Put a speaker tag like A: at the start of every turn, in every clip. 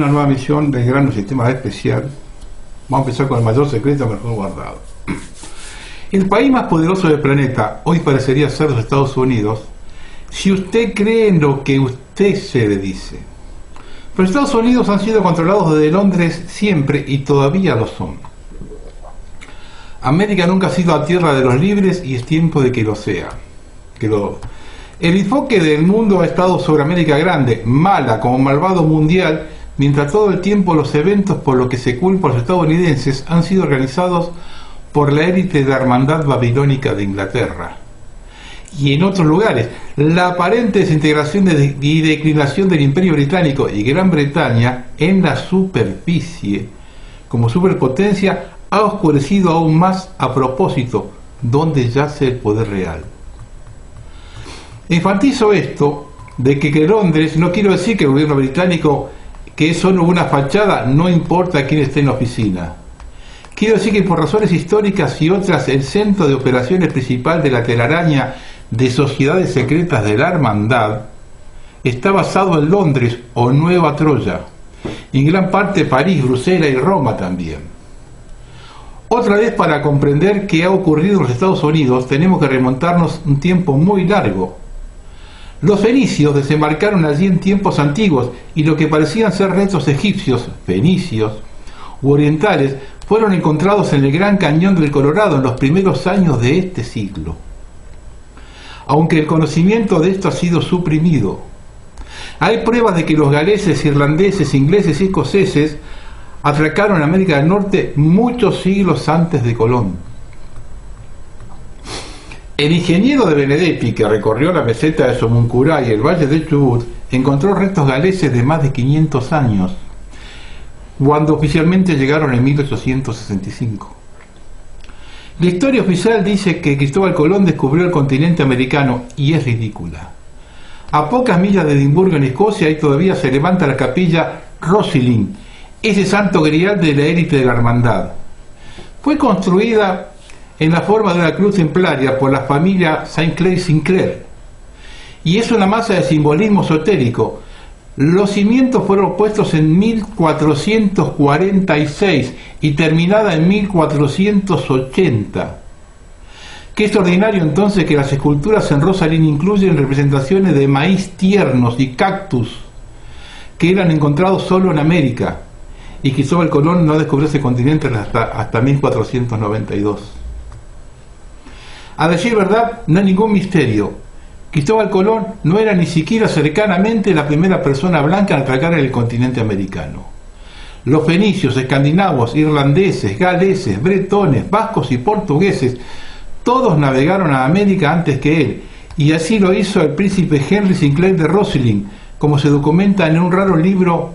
A: una nueva misión del Gran Sistema Especial. Vamos a empezar con el mayor secreto mejor guardado. El país más poderoso del planeta hoy parecería ser los Estados Unidos, si usted cree en lo que usted se le dice. Pero Estados Unidos han sido controlados desde Londres siempre y todavía lo son. América nunca ha sido la tierra de los libres y es tiempo de que lo sea. El enfoque del mundo ha estado sobre América Grande, mala como malvado mundial, mientras todo el tiempo los eventos por los que se culpa a los estadounidenses han sido organizados por la élite de la hermandad babilónica de Inglaterra. Y en otros lugares, la aparente desintegración y declinación del Imperio Británico y Gran Bretaña en la superficie, como superpotencia, ha oscurecido aún más a propósito donde yace el poder real. Enfatizo esto de que Londres, no quiero decir que el gobierno británico, que es solo una fachada, no importa quién esté en la oficina. Quiero decir que por razones históricas y otras, el centro de operaciones principal de la telaraña de sociedades secretas de la hermandad está basado en Londres o Nueva Troya, y en gran parte París, Bruselas y Roma también. Otra vez, para comprender qué ha ocurrido en los Estados Unidos, tenemos que remontarnos un tiempo muy largo. Los fenicios desembarcaron allí en tiempos antiguos y lo que parecían ser restos egipcios, fenicios u orientales fueron encontrados en el Gran Cañón del Colorado en los primeros años de este siglo. Aunque el conocimiento de esto ha sido suprimido, hay pruebas de que los galeses, irlandeses, ingleses y escoceses atracaron América del Norte muchos siglos antes de Colón. El ingeniero de Benedetti, que recorrió la meseta de Somuncuray y el valle de Chubut, encontró restos galeses de más de 500 años, cuando oficialmente llegaron en 1865. La historia oficial dice que Cristóbal Colón descubrió el continente americano, y es ridícula. A pocas millas de Edimburgo, en Escocia, ahí todavía se levanta la capilla Rosslyn, ese santo grial de la élite de la hermandad. Fue construida en la forma de una cruz templaria por la familia Saint Clair Sinclair, y es una masa de simbolismo esotérico. Los cimientos fueron puestos en 1446 y terminada en 1480. Qué extraordinario entonces que las esculturas en Rosslyn incluyen representaciones de maíz tiernos y cactus que eran encontrados solo en América, y Cristóbal Colón no descubrió ese continente hasta 1492. A decir verdad, no hay ningún misterio. Cristóbal Colón no era ni siquiera cercanamente la primera persona blanca en atracar en el continente americano. Los fenicios, escandinavos, irlandeses, galeses, bretones, vascos y portugueses, todos navegaron a América antes que él, y así lo hizo el príncipe Henry Sinclair de Rosslyn, como se documenta en un raro libro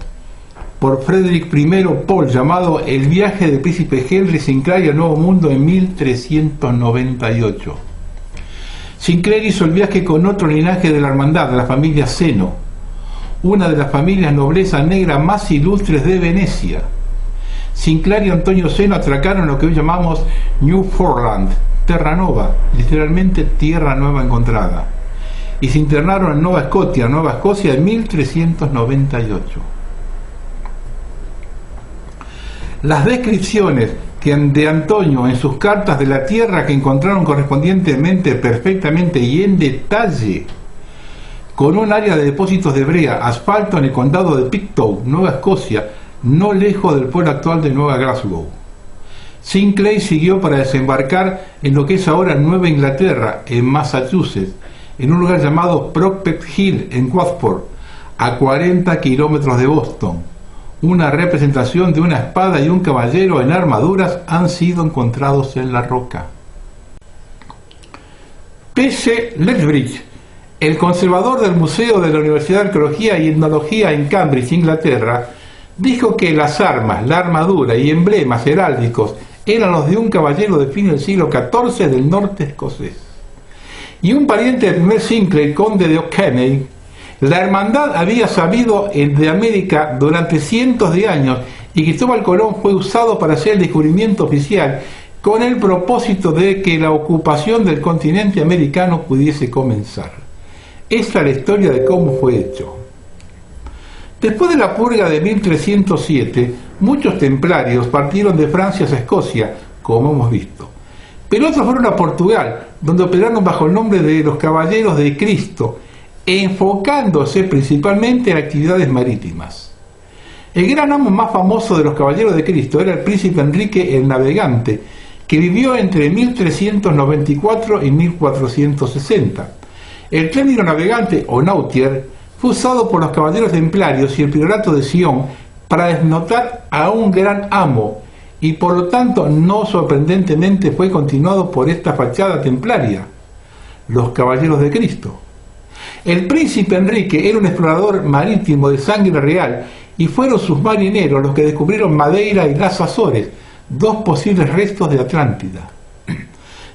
A: por Frederick I Paul llamado El viaje del príncipe Henry Sinclair al Nuevo Mundo en 1398. Sinclair hizo el viaje con otro linaje de la hermandad, la familia Seno, una de las familias nobleza negra más ilustres de Venecia. Sinclair y Antonio Seno atracaron lo que hoy llamamos Newfoundland, Terra Nova, literalmente tierra nueva encontrada, y se internaron en Nueva Escocia en 1398. Las descripciones de Antonio en sus cartas de la tierra que encontraron correspondientemente, perfectamente y en detalle, con un área de depósitos de brea, asfalto en el condado de Pictou, Nueva Escocia, no lejos del pueblo actual de Nueva Glasgow. Sinclair siguió para desembarcar en lo que es ahora Nueva Inglaterra, en Massachusetts, en un lugar llamado Prospect Hill, en Watford, a 40 kilómetros de Boston. Una representación de una espada y un caballero en armaduras han sido encontrados en la roca. P.C. Lethbridge, el conservador del Museo de la Universidad de Arqueología y Etnología en Cambridge, Inglaterra, dijo que las armas, la armadura y emblemas heráldicos eran los de un caballero de fin del siglo XIV del norte escocés. Y un pariente del primer Sinclair, conde de O'Kenney, la hermandad había sabido de América durante cientos de años, y Cristóbal Colón fue usado para hacer el descubrimiento oficial con el propósito de que la ocupación del continente americano pudiese comenzar. Esta es la historia de cómo fue hecho. Después de la purga de 1307, muchos templarios partieron de Francia a Escocia, como hemos visto. Pero otros fueron a Portugal, donde operaron bajo el nombre de los Caballeros de Cristo, enfocándose principalmente en actividades marítimas. El gran amo más famoso de los Caballeros de Cristo era el príncipe Enrique el Navegante, que vivió entre 1394 y 1460. El término navegante o nautier fue usado por los caballeros templarios y el priorato de Sion para desnotar a un gran amo, y por lo tanto no sorprendentemente fue continuado por esta fachada templaria, los Caballeros de Cristo. El príncipe Enrique era un explorador marítimo de sangre real y fueron sus marineros los que descubrieron Madeira y las Azores, dos posibles restos de Atlántida.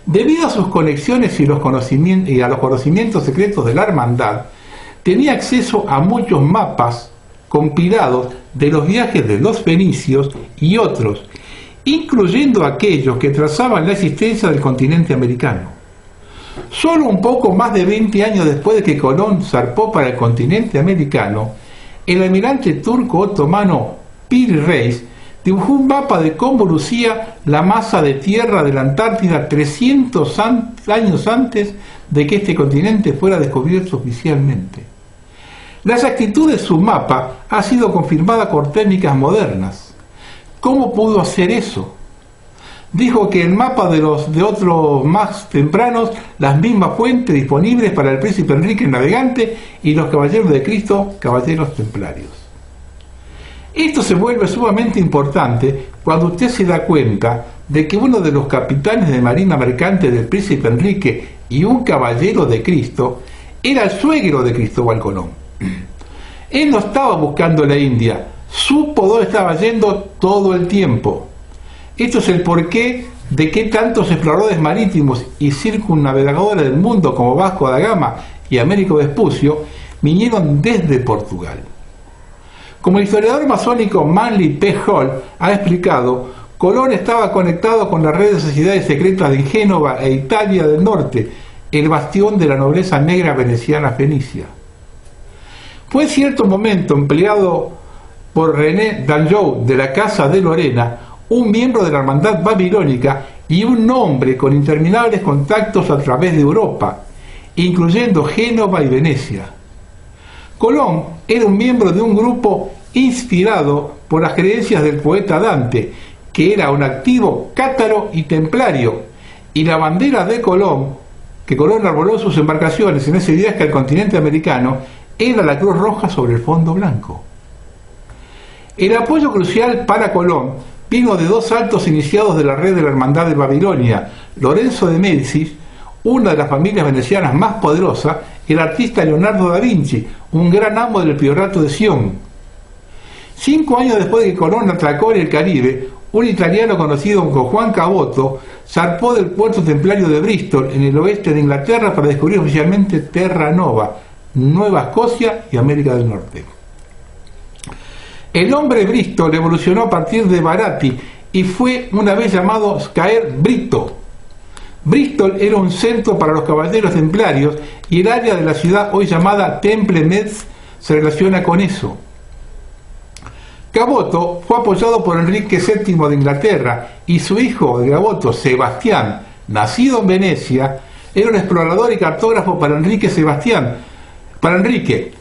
A: Debido a sus conexiones y a los conocimientos secretos de la hermandad, tenía acceso a muchos mapas compilados de los viajes de los fenicios y otros, incluyendo aquellos que trazaban la existencia del continente americano. Solo un poco más de 20 años después de que Colón zarpó para el continente americano, el almirante turco otomano Piri Reis dibujó un mapa de cómo lucía la masa de tierra de la Antártida 300 años antes de que este continente fuera descubierto oficialmente. La exactitud de su mapa ha sido confirmada por técnicas modernas. ¿Cómo pudo hacer eso? Dijo que el mapa de otros más tempranos, las mismas fuentes disponibles para el príncipe Enrique el Navegante y los Caballeros de Cristo, caballeros templarios. Esto se vuelve sumamente importante cuando usted se da cuenta de que uno de los capitanes de marina mercante del príncipe Enrique y un caballero de Cristo era el suegro de Cristóbal Colón. Él no estaba buscando la India, supo dónde estaba yendo todo el tiempo. Esto es el porqué de que tantos exploradores marítimos y circunnavegadores del mundo como Vasco da Gama y Américo Vespucio vinieron desde Portugal. Como el historiador masónico Manly P. Hall ha explicado, Colón estaba conectado con la red de sociedades secretas de Génova e Italia del Norte, el bastión de la nobleza negra veneciana fenicia. Fue en cierto momento empleado por René d'Anjou de la Casa de Lorena, un miembro de la hermandad babilónica y un hombre con interminables contactos a través de Europa, incluyendo Génova y Venecia. Colón era un miembro de un grupo inspirado por las creencias del poeta Dante, que era un activo cátaro y templario, y la bandera de Colón, que Colón arboló en sus embarcaciones en ese viaje al continente americano, era la cruz roja sobre el fondo blanco. El apoyo crucial para Colón vino de dos altos iniciados de la red de la Hermandad de Babilonia, Lorenzo de Médicis, una de las familias venecianas más poderosas, el artista Leonardo da Vinci, un gran amo del priorato de Sion. 5 años después de que Colón atracó en el Caribe, un italiano conocido como Juan Caboto zarpó del puerto templario de Bristol, en el oeste de Inglaterra, para descubrir oficialmente Terra Nova, Nueva Escocia y América del Norte. El nombre Bristol evolucionó a partir de Barati y fue una vez llamado Scaer Brito. Bristol era un centro para los caballeros templarios y el área de la ciudad hoy llamada Temple Metz se relaciona con eso. Caboto fue apoyado por Enrique VII de Inglaterra y su hijo de Caboto, Sebastián, nacido en Venecia, era un explorador y cartógrafo para Enrique.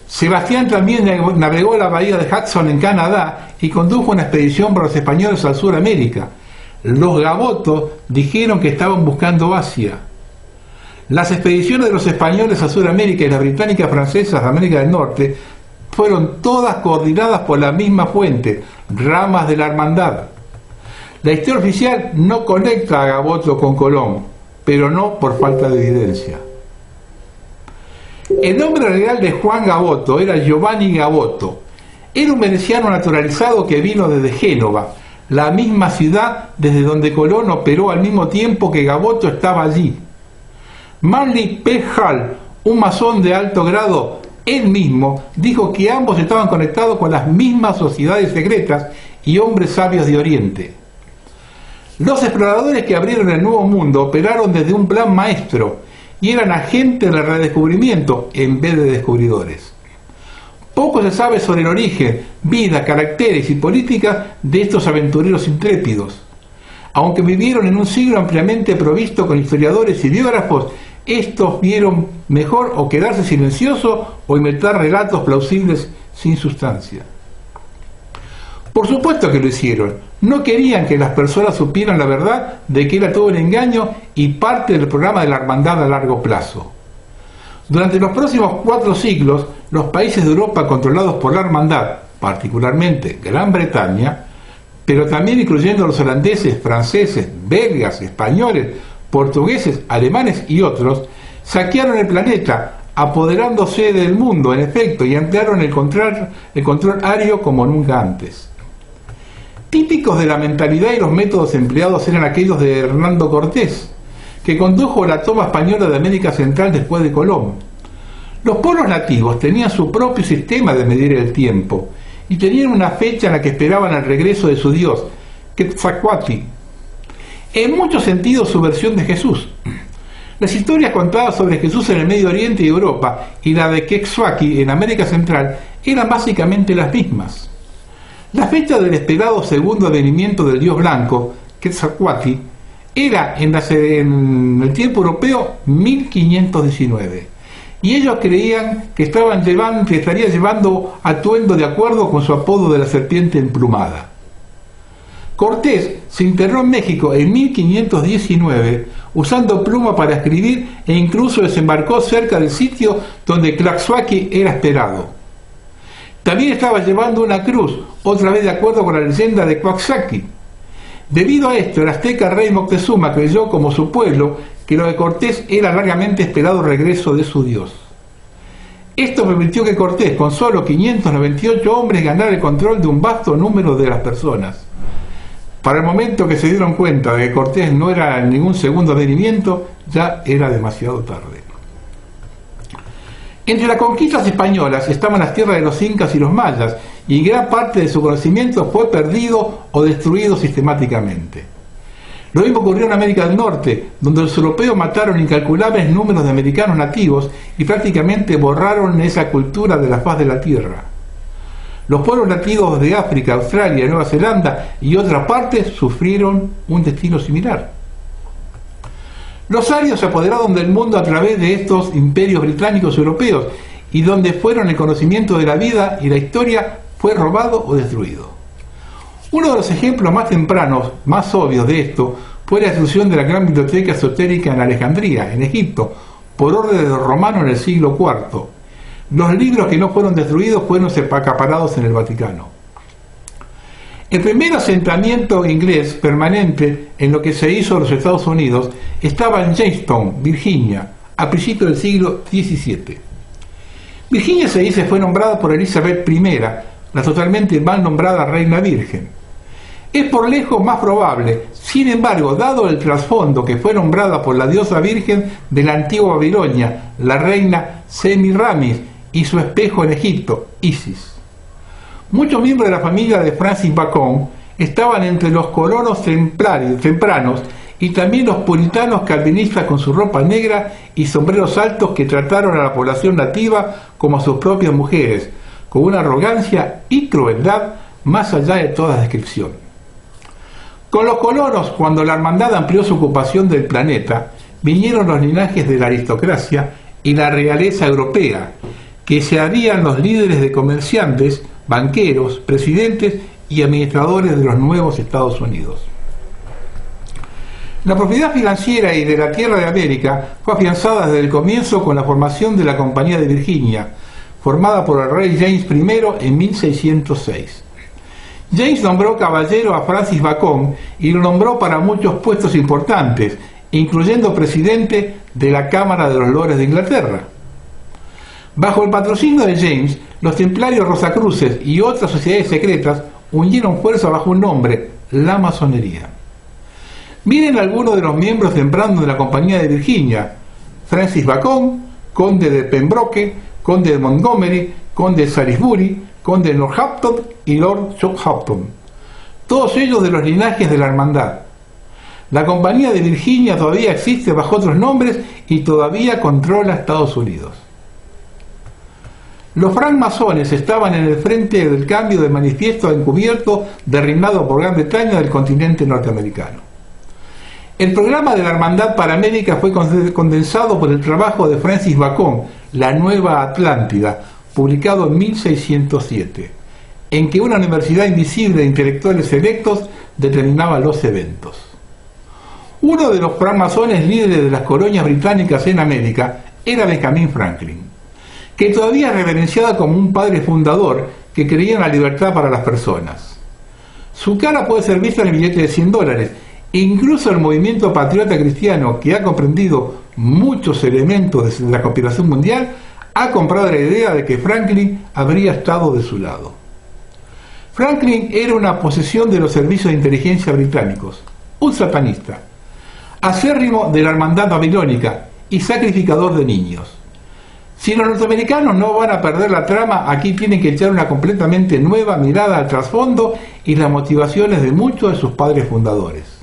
A: Sebastián también navegó la bahía de Hudson en Canadá y condujo una expedición para los españoles al sur de América. Los Gabotos dijeron que estaban buscando Asia. Las expediciones de los españoles a Sudamérica y las británicas francesas a América del Norte fueron todas coordinadas por la misma fuente, ramas de la hermandad. La historia oficial no conecta a Gaboto con Colón, pero no por falta de evidencia. El nombre real de Juan Gaboto era Giovanni Gaboto. Era un veneciano naturalizado que vino desde Génova, la misma ciudad desde donde Colón operó al mismo tiempo que Gaboto estaba allí. Manly P. Hall, un masón de alto grado, él mismo dijo que ambos estaban conectados con las mismas sociedades secretas y hombres sabios de Oriente. Los exploradores que abrieron el Nuevo Mundo operaron desde un plan maestro y eran agentes del redescubrimiento en vez de descubridores. Poco se sabe sobre el origen, vida, caracteres y política de estos aventureros intrépidos. Aunque vivieron en un siglo ampliamente provisto con historiadores y biógrafos, estos vieron mejor o quedarse silenciosos o inventar relatos plausibles sin sustancia. Por supuesto que lo hicieron. No querían que las personas supieran la verdad de que era todo un engaño y parte del programa de la hermandad a largo plazo. Durante los próximos 4 siglos, los países de Europa controlados por la hermandad, particularmente Gran Bretaña, pero también incluyendo los holandeses, franceses, belgas, españoles, portugueses, alemanes y otros, saquearon el planeta, apoderándose del mundo, en efecto, y ampliaron el control aéreo como nunca antes. Típicos de la mentalidad y los métodos empleados eran aquellos de Hernando Cortés, que condujo la toma española de América Central después de Colón. Los pueblos nativos tenían su propio sistema de medir el tiempo y tenían una fecha en la que esperaban el regreso de su dios, Quetzalcóatl. En muchos sentidos su versión de Jesús. Las historias contadas sobre Jesús en el Medio Oriente y Europa y la de Quetzalcóatl en América Central eran básicamente las mismas. La fecha del esperado segundo advenimiento del dios blanco, Quetzalcóatl, era en el tiempo europeo 1519, y ellos creían que estaría llevando atuendo de acuerdo con su apodo de la serpiente emplumada. Cortés se internó en México en 1519 usando pluma para escribir e incluso desembarcó cerca del sitio donde Quetzalcóatl era esperado. También estaba llevando una cruz, otra vez de acuerdo con la leyenda de Quetzalcóatl. Debido a esto, el azteca rey Moctezuma creyó, como su pueblo, que lo de Cortés era largamente esperado regreso de su dios. Esto permitió que Cortés, con solo 598 hombres, ganara el control de un vasto número de las personas. Para el momento que se dieron cuenta de que Cortés no era ningún segundo advenimiento, ya era demasiado tarde. Entre las conquistas españolas estaban las tierras de los incas y los mayas, y gran parte de su conocimiento fue perdido o destruido sistemáticamente. Lo mismo ocurrió en América del Norte, donde los europeos mataron incalculables números de americanos nativos y prácticamente borraron esa cultura de la faz de la tierra. Los pueblos nativos de África, Australia, Nueva Zelanda y otras partes sufrieron un destino similar. Los arios se apoderaron del mundo a través de estos imperios británicos europeos y donde fueron el conocimiento de la vida y la historia fue robado o destruido. Uno de los ejemplos más tempranos, más obvios de esto, fue la destrucción de la gran biblioteca esotérica en Alejandría, en Egipto, por orden de los romanos en el siglo IV. Los libros que no fueron destruidos fueron acaparados en el Vaticano. El primer asentamiento inglés permanente en lo que se hizo en los Estados Unidos estaba en Jamestown, Virginia, a principios del siglo XVII. Virginia, se dice, fue nombrada por Elizabeth I, la totalmente mal nombrada reina virgen. Es por lejos más probable, sin embargo, dado el trasfondo, que fue nombrada por la diosa virgen de la antigua Babilonia, la reina Semiramis, y su espejo en Egipto, Isis. Muchos miembros de la familia de Francis Bacon estaban entre los colonos tempranos y también los puritanos calvinistas con su ropa negra y sombreros altos que trataron a la población nativa como a sus propias mujeres, con una arrogancia y crueldad más allá de toda descripción. Con los colonos, cuando la hermandad amplió su ocupación del planeta, vinieron los linajes de la aristocracia y la realeza europea, que se harían los líderes de comerciantes, banqueros, presidentes y administradores de los nuevos Estados Unidos. La propiedad financiera y de la tierra de América fue afianzada desde el comienzo con la formación de la Compañía de Virginia, formada por el rey James I en 1606. James nombró caballero a Francis Bacon y lo nombró para muchos puestos importantes, incluyendo presidente de la Cámara de los Lores de Inglaterra. Bajo el patrocinio de James, los templarios rosacruces y otras sociedades secretas unieron fuerza bajo un nombre, la masonería. Miren algunos de los miembros tempranos de la Compañía de Virginia: Francis Bacon, conde de Pembroke, conde de Montgomery, conde de Salisbury, conde de Northampton y Lord Southampton, todos ellos de los linajes de la hermandad. La Compañía de Virginia todavía existe bajo otros nombres y todavía controla Estados Unidos. Los francmasones estaban en el frente del cambio de manifiesto encubierto derrinado por Gran Bretaña del continente norteamericano. El programa de la Hermandad para América fue condensado por el trabajo de Francis Bacon, La Nueva Atlántida, publicado en 1607, en que una universidad invisible de intelectuales selectos determinaba los eventos. Uno de los francmasones líderes de las colonias británicas en América era Benjamin Franklin, que todavía es reverenciado como un padre fundador que creía en la libertad para las personas. Su cara puede ser vista en el billete de $100. Incluso el movimiento patriota cristiano, que ha comprendido muchos elementos de la conspiración mundial, ha comprado la idea de que Franklin habría estado de su lado. Franklin era una posesión de los servicios de inteligencia británicos, un satanista, acérrimo de la hermandad babilónica y sacrificador de niños. Si los norteamericanos no van a perder la trama, aquí tienen que echar una completamente nueva mirada al trasfondo y las motivaciones de muchos de sus padres fundadores.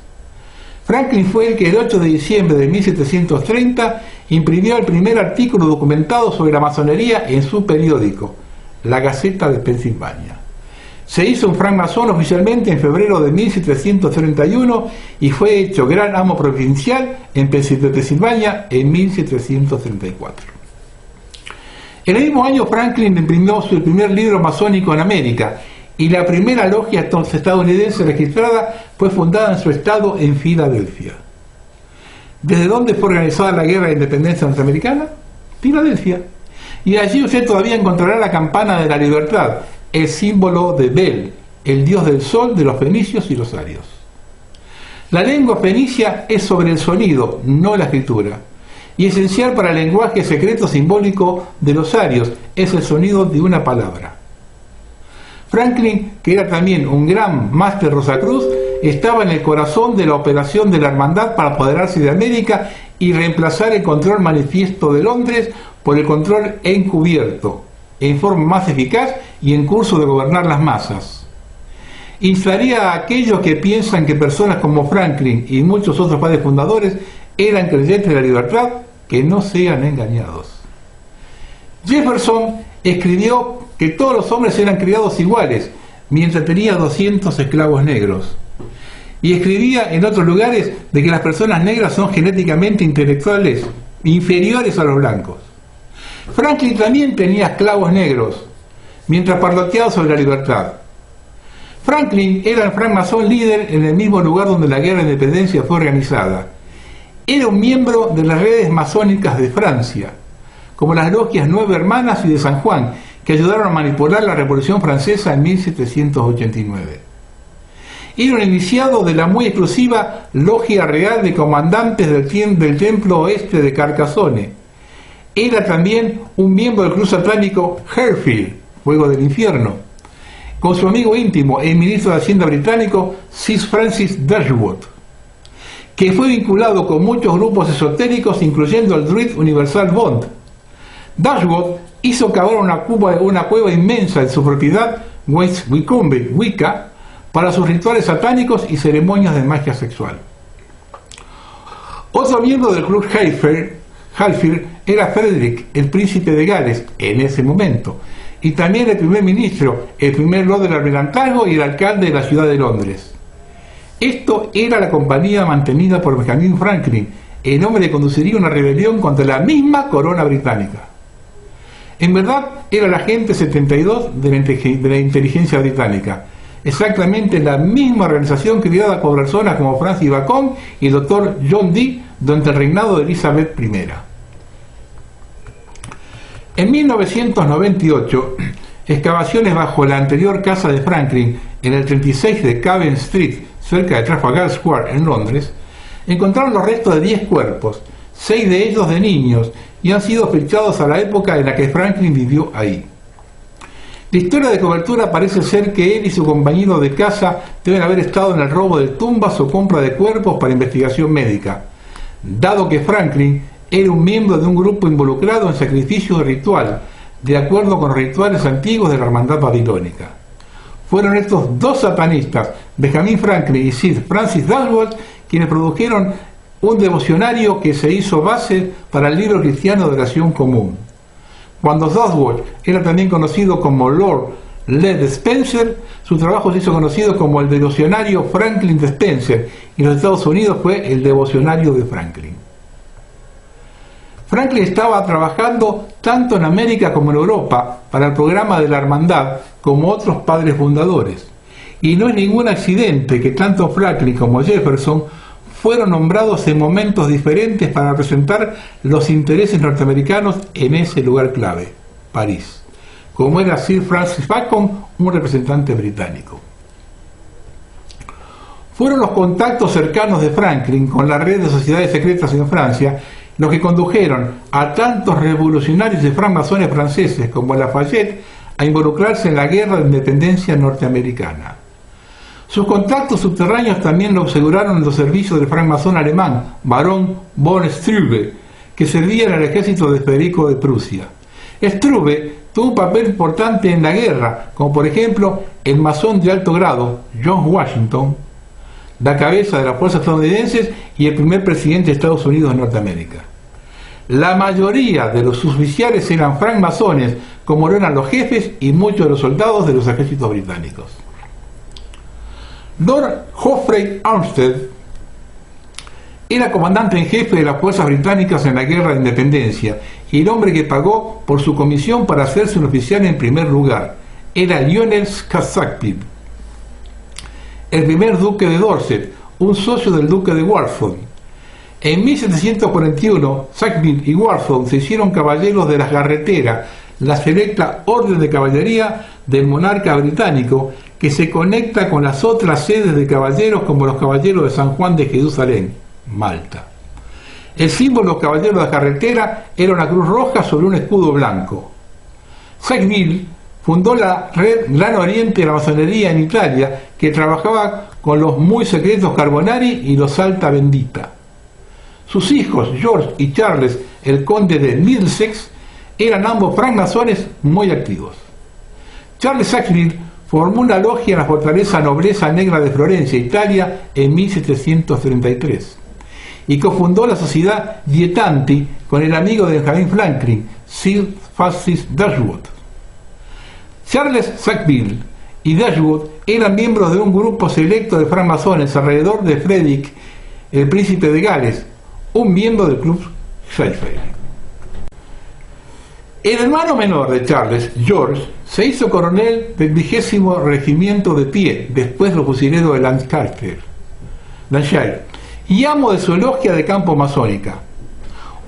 A: Franklin fue el que el 8 de diciembre de 1730 imprimió el primer artículo documentado sobre la masonería en su periódico, la Gaceta de Pensilvania. Se hizo un francmasón oficialmente en febrero de 1731 y fue hecho gran amo provincial en Pensilvania en 1734. En el mismo año Franklin imprimió su primer libro masónico en América y la primera logia estadounidense registrada fue fundada en su estado en Filadelfia. ¿Desde dónde fue organizada la Guerra de Independencia norteamericana? Filadelfia. Y allí usted todavía encontrará la campana de la libertad, el símbolo de Bel, el dios del sol de los fenicios y los arios. La lengua fenicia es sobre el sonido, no la escritura, y esencial para el lenguaje secreto simbólico de los arios es el sonido de una palabra. Franklin, que era también un gran máster Rosacruz, estaba en el corazón de la operación de la hermandad para apoderarse de América y reemplazar el control manifiesto de Londres por el control encubierto, en forma más eficaz y en curso de gobernar las masas. Instaría a aquellos que piensan que personas como Franklin y muchos otros padres fundadores eran creyentes de la libertad, que no sean engañados. Jefferson escribió que todos los hombres eran criados iguales, mientras tenía 200 esclavos negros. Y escribía en otros lugares de que las personas negras son genéticamente intelectuales inferiores a los blancos. Franklin también tenía esclavos negros, mientras parloteaba sobre la libertad. Franklin era el francmasón líder en el mismo lugar donde la Guerra de Independencia fue organizada. Era un miembro de las redes masónicas de Francia, como las logias Nueve Hermanas y de San Juan, que ayudaron a manipular la Revolución Francesa en 1789. Era un iniciado de la muy exclusiva Logia Real de Comandantes del Templo Oeste de Carcassonne. Era también un miembro del Cruz Atlántico Hellfire, Fuego del Infierno, con su amigo íntimo, el ministro de Hacienda británico Sir Francis Dashwood, que fue vinculado con muchos grupos esotéricos, incluyendo el Druid Universal Bond. Dashwood hizo cavar una cueva inmensa en su propiedad, West Wycombe, Wicca, para sus rituales satánicos y ceremonias de magia sexual. Otro miembro del club Hellfire era Frederick, el príncipe de Gales, en ese momento, y también el primer ministro, el primer lord del almirantazgo y el alcalde de la ciudad de Londres. Esto era la compañía mantenida por Benjamin Franklin, el hombre que conduciría una rebelión contra la misma corona británica. En verdad, era el agente 72 de la inteligencia británica, exactamente la misma organización creada por personas como Francis Bacon y el Dr. John Dee durante el reinado de Elizabeth I. En 1998, excavaciones bajo la anterior casa de Franklin, en el 36 de Cavan Street, cerca de Trafalgar Square, en Londres, encontraron los restos de 10 cuerpos, 6 de ellos de niños, y han sido fechados a la época en la que Franklin vivió ahí. La historia de cobertura parece ser que él y su compañero de casa deben haber estado en el robo de tumbas o compra de cuerpos para investigación médica, dado que Franklin era un miembro de un grupo involucrado en sacrificios de ritual, de acuerdo con los rituales antiguos de la hermandad babilónica. Fueron estos dos satanistas, Benjamin Franklin y Sir Francis Dashwood, quienes produjeron un devocionario que se hizo base para el libro cristiano de oración común. Cuando Southwark era también conocido como Lord Led Spencer, su trabajo se hizo conocido como el devocionario Franklin de Spencer, y en los Estados Unidos fue el devocionario de Franklin. Franklin estaba trabajando tanto en América como en Europa para el programa de la Hermandad como otros padres fundadores, y no es ningún accidente que tanto Franklin como Jefferson fueron nombrados en momentos diferentes para representar los intereses norteamericanos en ese lugar clave, París, como era Sir Francis Bacon, un representante británico. Fueron los contactos cercanos de Franklin con la red de sociedades secretas en Francia los que condujeron a tantos revolucionarios y francmasones franceses como Lafayette a involucrarse en la guerra de independencia norteamericana. Sus contactos subterráneos también lo aseguraron los servicios del francmasón alemán, barón von Struve, que servía en el ejército de Federico de Prusia. Struve tuvo un papel importante en la guerra, como por ejemplo el masón de alto grado, John Washington, la cabeza de las fuerzas estadounidenses y el primer presidente de Estados Unidos de Norteamérica. La mayoría de los oficiales eran francmasones, como lo eran los jefes y muchos de los soldados de los ejércitos británicos. Lord Geoffrey Armstead era comandante en jefe de las fuerzas británicas en la Guerra de Independencia y el hombre que pagó por su comisión para hacerse un oficial en primer lugar era Lionel Sackville, el primer duque de Dorset, un socio del duque de Warford. En 1741, Sackville y Warford se hicieron caballeros de las Garreteras, la selecta orden de caballería del monarca británico que se conecta con las otras sedes de caballeros como los caballeros de San Juan de Jerusalén, Malta. El símbolo de los caballeros de la carretera era una cruz roja sobre un escudo blanco. Sackville fundó la red Gran Oriente de la masonería en Italia, que trabajaba con los muy secretos Carbonari y los Alta Bendita. Sus hijos, George y Charles, el conde de Middlesex, eran ambos francmasones muy activos. Charles Sackville formó una logia en la fortaleza Nobleza Negra de Florencia, Italia, en 1733, y cofundó la sociedad Dietanti con el amigo de Benjamin Franklin, Sir Francis Dashwood. Charles Sackville y Dashwood eran miembros de un grupo selecto de francmasones alrededor de Frederick, el príncipe de Gales, un miembro del club Sheffield. El hermano menor de Charles, George, se hizo coronel del 20º regimiento de pie, después los fusileros de Lancashire, y amo de su logia de campo masónica.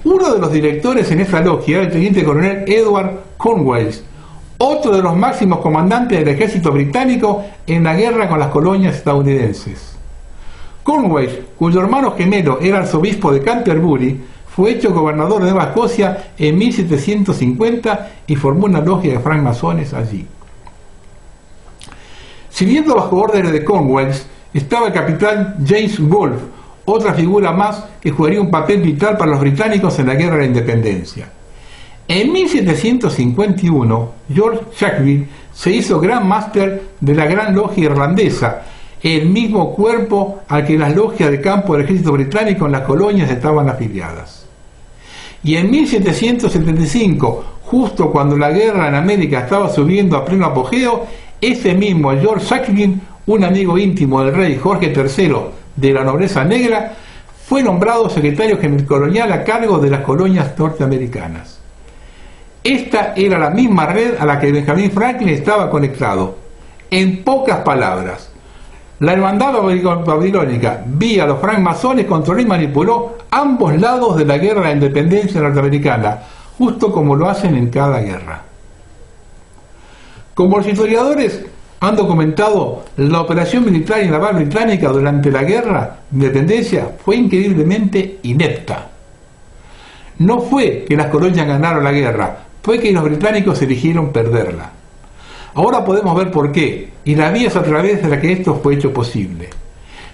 A: Uno de los directores en esta logia era el teniente coronel Edward Cornwallis, otro de los máximos comandantes del ejército británico en la guerra con las colonias estadounidenses. Cornwallis, cuyo hermano gemelo era arzobispo de Canterbury, fue hecho gobernador de Nueva Escocia en 1750 y formó una logia de francmasones allí. Siguiendo bajo órdenes de Cornwallis estaba el capitán James Wolfe, otra figura más que jugaría un papel vital para los británicos en la Guerra de la Independencia. En 1751, George Sackville se hizo Gran Máster de la Gran Logia Irlandesa, el mismo cuerpo al que las logias de campo del ejército británico en las colonias estaban afiliadas. Y en 1775, justo cuando la guerra en América estaba subiendo a pleno apogeo, ese mismo George Sackville, un amigo íntimo del rey Jorge III de la nobleza negra, fue nombrado secretario general colonial a cargo de las colonias norteamericanas. Esta era la misma red a la que Benjamin Franklin estaba conectado. En pocas palabras, la hermandad babilónica, vía los francmasones, controló y manipuló ambos lados de la guerra de la independencia norteamericana, justo como lo hacen en cada guerra. Como los historiadores han documentado, la operación militar y naval británica durante la guerra de independencia fue increíblemente inepta. No fue que las colonias ganaron la guerra, fue que los británicos eligieron perderla. Ahora podemos ver por qué, y las vías a través de las que esto fue hecho posible.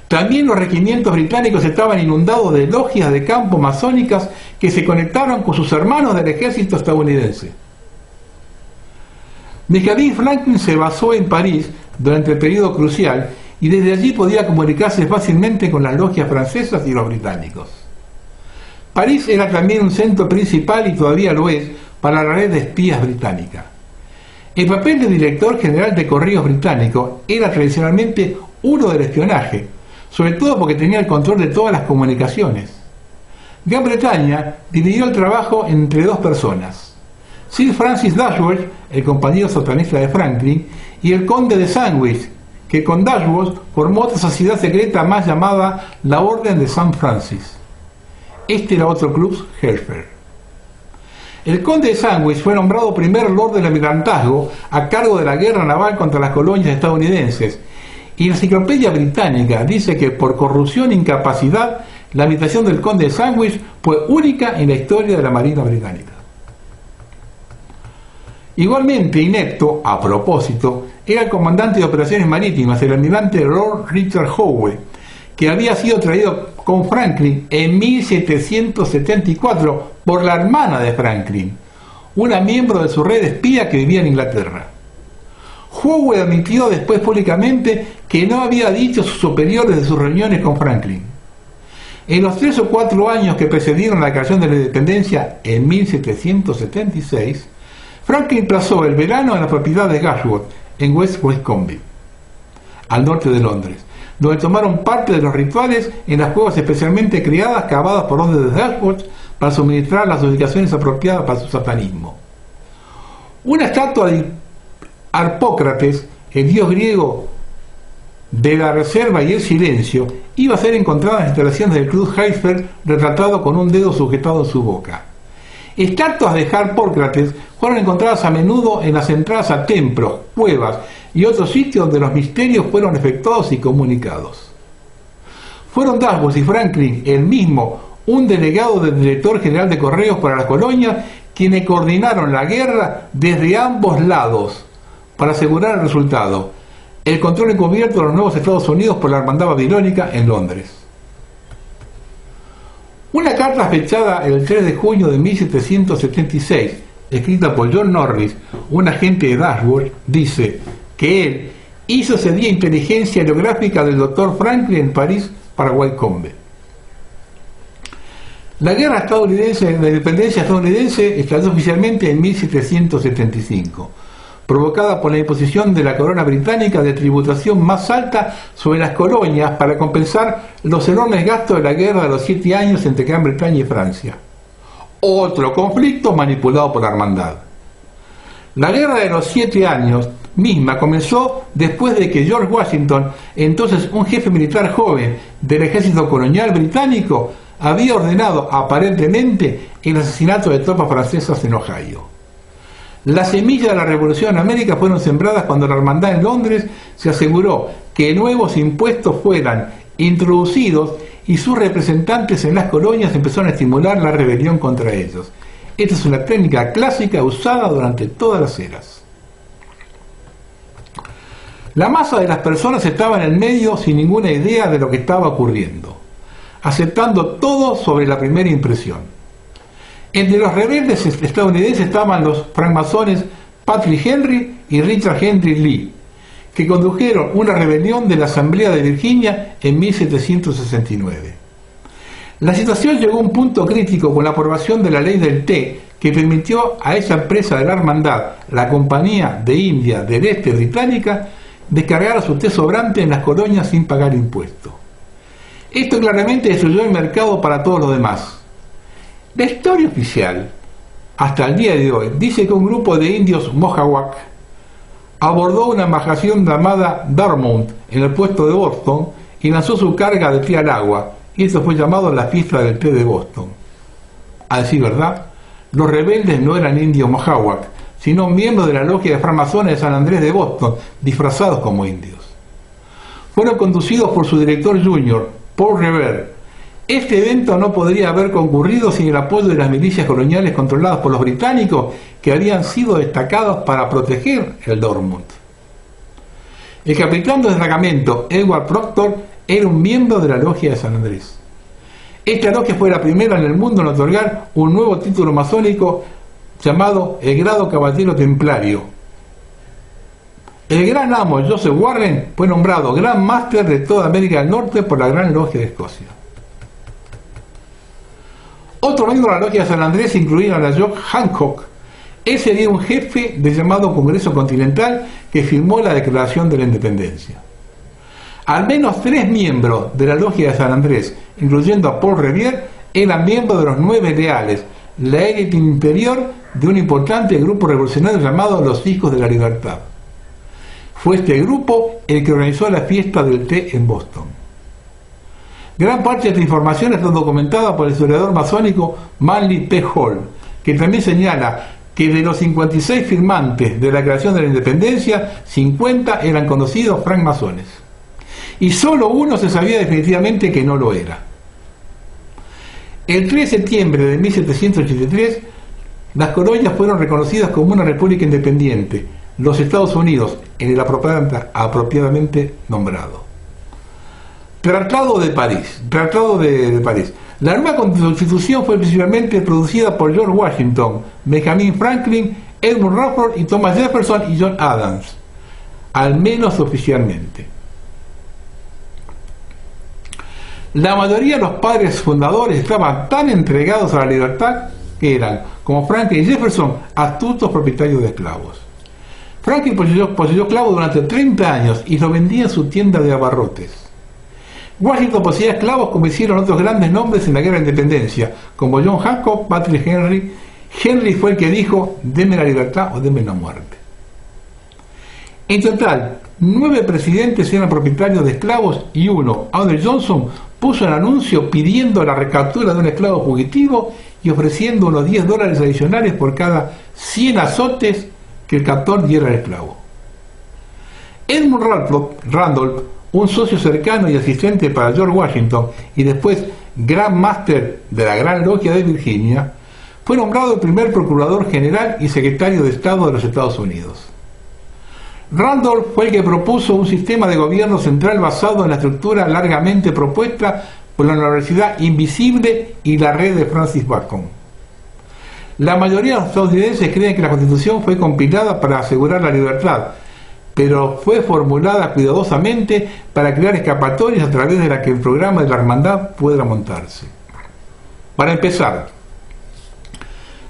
A: También los regimientos británicos estaban inundados de logias de campo masónicas que se conectaron con sus hermanos del ejército estadounidense. Benjamin Franklin se basó en París durante el periodo crucial y desde allí podía comunicarse fácilmente con las logias francesas y los británicos. París era también un centro principal, y todavía lo es, para la red de espías británica. El papel de director general de correos británico era tradicionalmente uno del espionaje, sobre todo porque tenía el control de todas las comunicaciones. Gran Bretaña dividió el trabajo entre dos personas: Sir Francis Dashwood, el compañero satanista de Franklin, y el conde de Sandwich, que con Dashwood formó otra sociedad secreta más llamada la Orden de San Francis. Este era otro club Herschel. El conde de Sandwich fue nombrado primer lord del almirantazgo a cargo de la guerra naval contra las colonias estadounidenses, y la enciclopedia británica dice que por corrupción e incapacidad la habitación del conde de Sandwich fue única en la historia de la Marina británica. Igualmente inepto, a propósito, era el comandante de operaciones marítimas, el almirante Lord Richard Howe, que había sido traído con Franklin en 1774 por la hermana de Franklin, una miembro de su red espía que vivía en Inglaterra. Howe admitió después públicamente que no había dicho a sus superiores de sus reuniones con Franklin. En los 3 o 4 años que precedieron la declaración de la independencia en 1776, Franklin pasó el verano en la propiedad de Gashwood, en West Wycombe, al norte de Londres, donde tomaron parte de los rituales en las cuevas especialmente creadas, cavadas por orden de Gashwood, para suministrar las ubicaciones apropiadas para su satanismo. Una estatua de Harpócrates, el dios griego de la reserva y el silencio, iba a ser encontrada en las instalaciones del Club Heifel, retratado con un dedo sujetado en su boca. Estatuas de Harpócrates fueron encontradas a menudo en las entradas a templos, cuevas y otros sitios donde los misterios fueron efectuados y comunicados. Fueron Dashwood y Franklin, el mismo, un delegado del director general de correos para las colonias, quienes coordinaron la guerra desde ambos lados para asegurar el resultado: el control encubierto de los nuevos Estados Unidos por la hermandad babilónica en Londres. Una carta fechada el 3 de junio de 1776, escrita por John Norris, un agente de Dashwood, dice que él hizo ese día inteligencia heliográfica del Dr. Franklin en París para Wycombe. La guerra estadounidense, la independencia estadounidense estalló oficialmente en 1775, provocada por la imposición de la corona británica de tributación más alta sobre las colonias para compensar los enormes gastos de la guerra de los 7 años entre Gran Bretaña y Francia. Otro conflicto manipulado por la hermandad. La guerra de los 7 años misma comenzó después de que George Washington, entonces un jefe militar joven del ejército colonial británico, había ordenado aparentemente el asesinato de tropas francesas en Ohio. Las semillas de la Revolución en América fueron sembradas cuando la hermandad en Londres se aseguró que nuevos impuestos fueran introducidos y sus representantes en las colonias empezaron a estimular la rebelión contra ellos. Esta es una técnica clásica usada durante todas las eras. La masa de las personas estaba en el medio sin ninguna idea de lo que estaba ocurriendo, aceptando todo sobre la primera impresión. Entre los rebeldes estadounidenses estaban los francmasones Patrick Henry y Richard Henry Lee, que condujeron una rebelión de la Asamblea de Virginia en 1769. La situación llegó a un punto crítico con la aprobación de la ley del té, que permitió a esa empresa de la hermandad, la Compañía de India del Este británica, descargar a su té sobrante en las colonias sin pagar impuestos. Esto claramente destruyó el mercado para todos los demás. La historia oficial, hasta el día de hoy, dice que un grupo de indios Mohawk abordó una embarcación llamada Dartmouth en el puerto de Boston y lanzó su carga de té al agua, y eso fue llamado la fiesta del té de Boston. A decir verdad, los rebeldes no eran indios Mohawk, sino miembros de la logia de francmasones de San Andrés de Boston, disfrazados como indios. Fueron conducidos por su director junior, Paul Revere. Este evento no podría haber concurrido sin el apoyo de las milicias coloniales controladas por los británicos, que habían sido destacados para proteger el Dartmouth. El capitán del destacamento, Edward Proctor, era un miembro de la logia de San Andrés. Esta logia fue la primera en el mundo en otorgar un nuevo título masónico llamado el grado caballero templario. El gran amo Joseph Warren fue nombrado Gran Máster de toda América del Norte por la Gran Logia de Escocia. Otro miembro de la logia de San Andrés incluía a la John Hancock, Él sería un jefe del llamado Congreso Continental que firmó la Declaración de la Independencia. Al menos 3 miembros de la Logia de San Andrés, incluyendo a Paul Revere, eran miembros de los 9 leales, la élite interior de un importante grupo revolucionario llamado los Hijos de la Libertad. Fue este grupo el que organizó la fiesta del té en Boston. Gran parte de esta información está documentada por el historiador masónico Manly P. Hall, que también señala que de los 56 firmantes de la Declaración de la Independencia, 50 eran conocidos francmasones. Y solo uno se sabía definitivamente que no lo era. El 3 de septiembre de 1783, las colonias fueron reconocidas como una república independiente, los Estados Unidos, en el apropiadamente nombrado. Tratado de París. La nueva Constitución fue principalmente producida por George Washington, Benjamin Franklin, Edmund Rutherford y Thomas Jefferson y John Adams, al menos oficialmente. La mayoría de los padres fundadores estaban tan entregados a la libertad que eran, como Franklin y Jefferson, astutos propietarios de esclavos. Franklin poseyó esclavos durante 30 años y los vendía en su tienda de abarrotes. Washington poseía esclavos como hicieron otros grandes nombres en la Guerra de Independencia, como John Hancock, Patrick Henry. Henry fue el que dijo: "Deme la libertad o deme la muerte". En total, 9 presidentes eran propietarios de esclavos y uno, Andrew Johnson, puso un anuncio pidiendo la recaptura de un esclavo fugitivo y ofreciendo unos $10 adicionales por cada 100 azotes que el captor diera al esclavo. Edmund Randolph, un socio cercano y asistente para George Washington y después Gran Máster de la Gran Logia de Virginia, fue nombrado el primer procurador general y secretario de Estado de los Estados Unidos. Randolph fue el que propuso un sistema de gobierno central basado en la estructura largamente propuesta por la Universidad Invisible y la red de Francis Bacon. La mayoría de los estadounidenses creen que la Constitución fue compilada para asegurar la libertad, pero fue formulada cuidadosamente para crear escapatorias a través de las que el programa de la hermandad pueda montarse. Para empezar,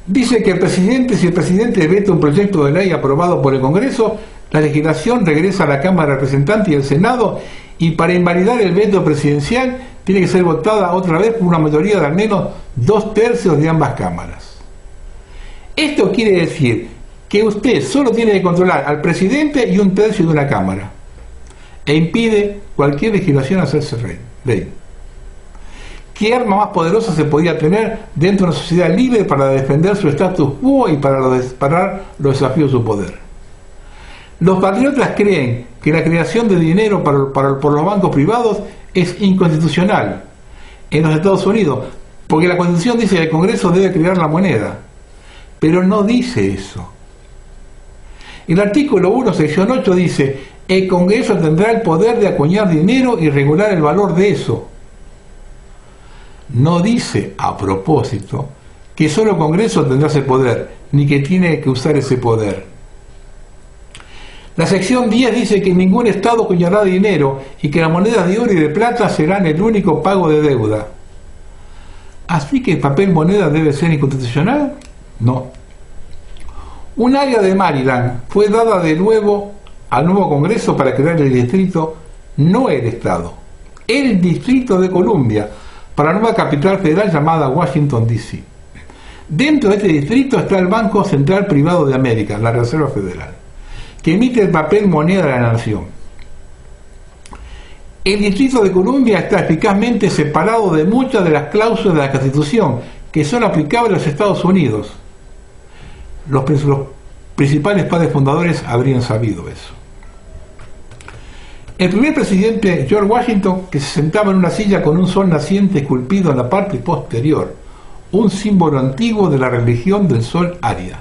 A: dice que si el presidente veta un proyecto de ley aprobado por el Congreso, la legislación regresa a la Cámara de Representantes y al Senado, y para invalidar el veto presidencial tiene que ser votada otra vez por una mayoría de al menos 2/3 de ambas cámaras. Esto quiere decir que usted solo tiene que controlar al presidente y 1/3 de una cámara, e impide cualquier legislación hacerse ley. ¿Qué arma más poderosa se podía tener dentro de una sociedad libre para defender su status quo y para parar los desafíos de su poder? Los patriotas creen que la creación de dinero por los bancos privados es inconstitucional en los Estados Unidos, porque la Constitución dice que el Congreso debe crear la moneda, pero no dice eso. El artículo 1, sección 8 dice: el Congreso tendrá el poder de acuñar dinero y regular el valor de eso. No dice, a propósito, que solo el Congreso tendrá ese poder, ni que tiene que usar ese poder. La sección 10 dice que ningún Estado acuñará dinero y que las monedas de oro y de plata serán el único pago de deuda. ¿Así que el papel moneda debe ser inconstitucional? No. Un área de Maryland fue dada de nuevo al nuevo Congreso para crear el distrito, no el Estado, el Distrito de Columbia, para la nueva capital federal llamada Washington, D.C. Dentro de este distrito está el Banco Central Privado de América, la Reserva Federal, que emite el papel moneda de la nación. El Distrito de Columbia está eficazmente separado de muchas de las cláusulas de la Constitución que son aplicables a los Estados Unidos. Los principales padres fundadores habrían sabido eso. El primer presidente, George Washington, que se sentaba en una silla con un sol naciente esculpido en la parte posterior, un símbolo antiguo de la religión del sol árida.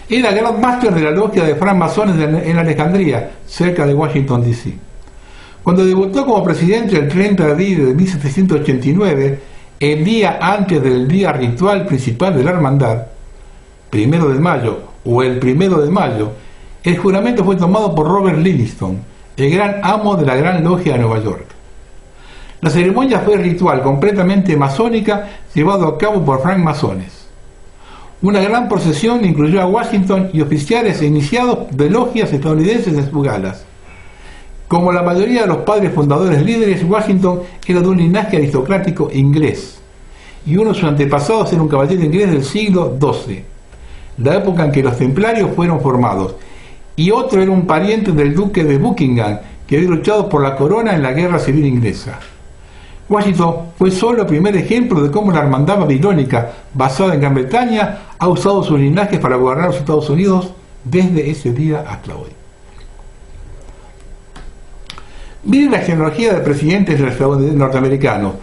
A: Era gran máster de la logia de francmasones en Alejandría, cerca de Washington, D.C. Cuando debutó como presidente el 30 de abril de 1789, el día antes del día ritual principal de la hermandad, 1 de mayo o el 1 de mayo, el juramento fue tomado por Robert Livingston, el gran amo de la Gran Logia de Nueva York. La ceremonia fue ritual completamente masónica, llevado a cabo por francmasones. Una gran procesión incluyó a Washington y oficiales e iniciados de logias estadounidenses en sus galas. Como la mayoría de los padres fundadores líderes, Washington era de un linaje aristocrático inglés, y uno de sus antepasados era un caballero inglés del siglo XII, la época en que los templarios fueron formados, y otro era un pariente del duque de Buckingham, que había luchado por la corona en la guerra civil inglesa. Washington fue solo el primer ejemplo de cómo la hermandad babilónica, basada en Gran Bretaña, ha usado sus linajes para gobernar los Estados Unidos desde ese día hasta hoy. Miren la genealogía de presidentes norteamericanos,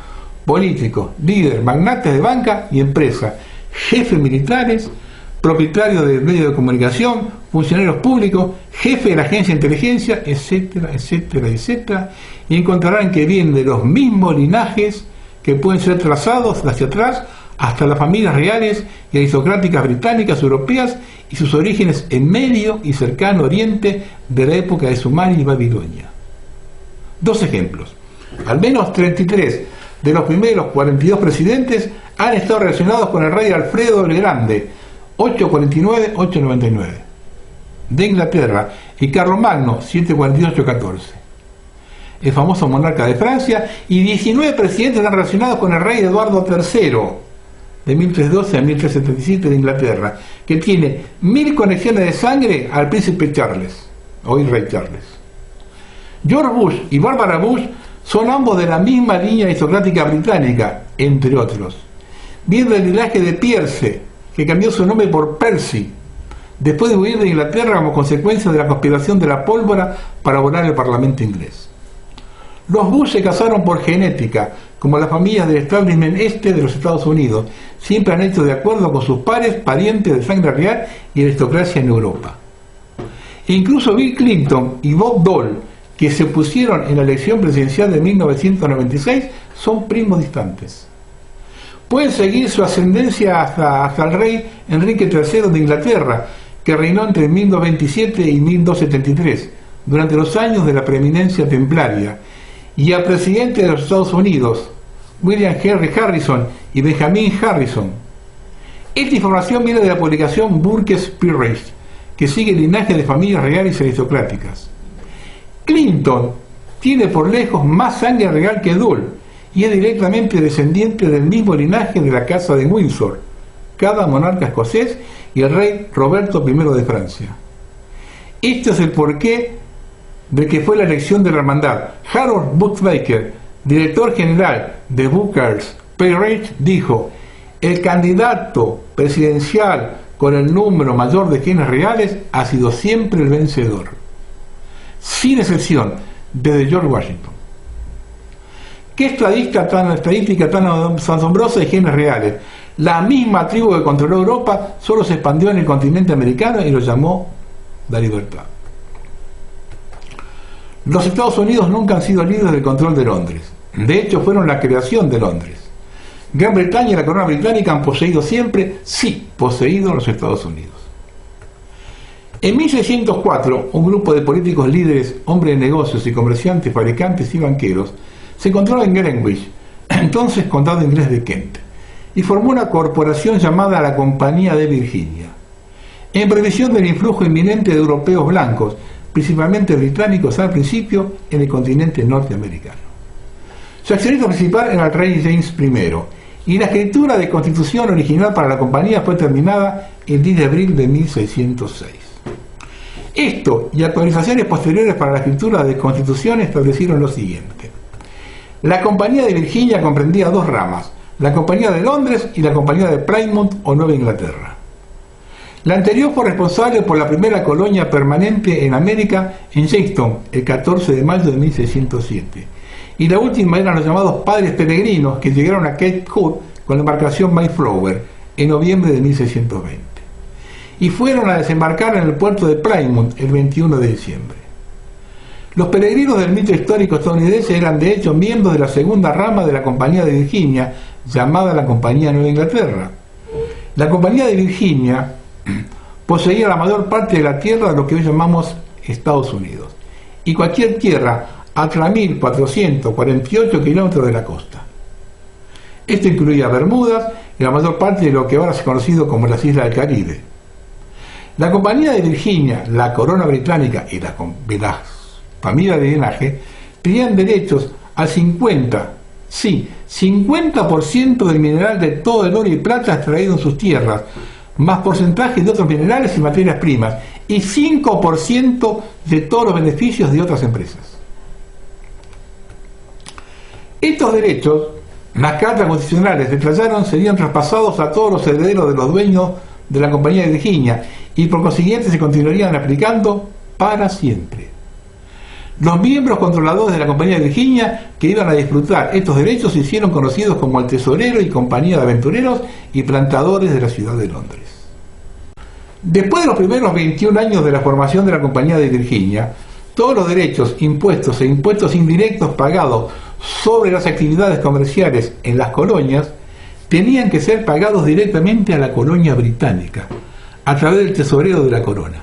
A: políticos, líderes, magnates de banca y empresa, jefes militares, propietarios de medios de comunicación, funcionarios públicos, jefe de la agencia de inteligencia, etcétera, etcétera, etcétera, y encontrarán que vienen de los mismos linajes que pueden ser trazados hacia atrás hasta las familias reales y aristocráticas británicas, europeas y sus orígenes en Medio y Cercano Oriente de la época de Sumeria y Babilonia. Dos ejemplos. Al menos 33 de los primeros 42 presidentes han estado relacionados con el rey Alfredo el Grande, 849-899, de Inglaterra, y Carlomagno, 748-14, el famoso monarca de Francia, y 19 presidentes están relacionados con el rey Eduardo III, de 1312 a 1377 de Inglaterra, que tiene 1000 conexiones de sangre al príncipe Charles, hoy rey Charles. George Bush y Barbara Bush son ambos de la misma línea aristocrática británica, entre otros. Viene del linaje de Pierce, que cambió su nombre por Percy, después de huir de Inglaterra como consecuencia de la conspiración de la pólvora para volar el Parlamento inglés. Los Bush se casaron por genética, como las familias del establishment este de los Estados Unidos, siempre han hecho de acuerdo con sus pares, parientes de sangre real y aristocracia en Europa. E incluso Bill Clinton y Bob Dole, que se pusieron en la elección presidencial de 1996, son primos distantes. Pueden seguir su ascendencia hasta el rey Enrique III de Inglaterra, que reinó entre 1227 y 1273, durante los años de la preeminencia templaria, y al presidente de los Estados Unidos, William Henry Harrison y Benjamin Harrison. Esta información viene de la publicación Burke's Peerage, que sigue el linaje de familias reales y aristocráticas. Clinton tiene por lejos más sangre real que Dole, y es directamente descendiente del mismo linaje de la casa de Windsor, cada monarca escocés y el rey Roberto I de Francia. Este es el porqué de que fue la elección de la hermandad. Harold Buchbaker, director general de Booker's Peerage, dijo: el candidato presidencial con el número mayor de genes reales ha sido siempre el vencedor, sin excepción, desde George Washington. ¿Qué estadística tan asombrosa de genes reales? La misma tribu que controló Europa solo se expandió en el continente americano y lo llamó la libertad. Los Estados Unidos nunca han sido líderes del control de Londres. De hecho, fueron la creación de Londres. Gran Bretaña y la corona británica han poseído siempre, sí, poseído los Estados Unidos. En 1604, un grupo de políticos líderes, hombres de negocios y comerciantes, fabricantes y banqueros se encontró en Greenwich, entonces condado inglés de Kent, y formó una corporación llamada la Compañía de Virginia, en previsión del influjo inminente de europeos blancos, principalmente británicos al principio, en el continente norteamericano. Su accionista principal era el rey James I, y la escritura de constitución original para la compañía fue terminada el 10 de abril de 1606. Esto y actualizaciones posteriores para la escritura de constitución establecieron lo siguiente. La Compañía de Virginia comprendía dos ramas, la Compañía de Londres y la Compañía de Plymouth o Nueva Inglaterra. La anterior fue responsable por la primera colonia permanente en América en Jamestown, el 14 de mayo de 1607, y la última eran los llamados Padres Peregrinos, que llegaron a Cape Cod con la embarcación Mayflower en noviembre de 1620, y fueron a desembarcar en el puerto de Plymouth el 21 de diciembre. Los peregrinos del mito histórico estadounidense eran de hecho miembros de la segunda rama de la Compañía de Virginia, llamada la Compañía Nueva Inglaterra. La Compañía de Virginia poseía la mayor parte de la tierra de lo que hoy llamamos Estados Unidos, y cualquier tierra hasta 1.448 kilómetros de la costa. Esto incluía Bermudas, de la mayor parte de lo que ahora es conocido como las Islas del Caribe. La Compañía de Virginia, la Corona Británica y la familia de linaje tenían derechos al 50% del mineral de todo el oro y plata extraído en sus tierras, más porcentajes de otros minerales y materias primas, y 5% de todos los beneficios de otras empresas. Estos derechos, las cartas constitucionales detallaron, serían traspasados a todos los herederos de los dueños de la Compañía de Virginia y por consiguiente se continuarían aplicando para siempre. Los miembros controladores de la Compañía de Virginia que iban a disfrutar estos derechos se hicieron conocidos como el Tesorero y Compañía de Aventureros y Plantadores de la ciudad de Londres. Después de los primeros 21 años de la formación de la Compañía de Virginia, todos los derechos, impuestos e impuestos indirectos pagados sobre las actividades comerciales en las colonias tenían que ser pagados directamente a la colonia británica, a través del tesorero de la corona.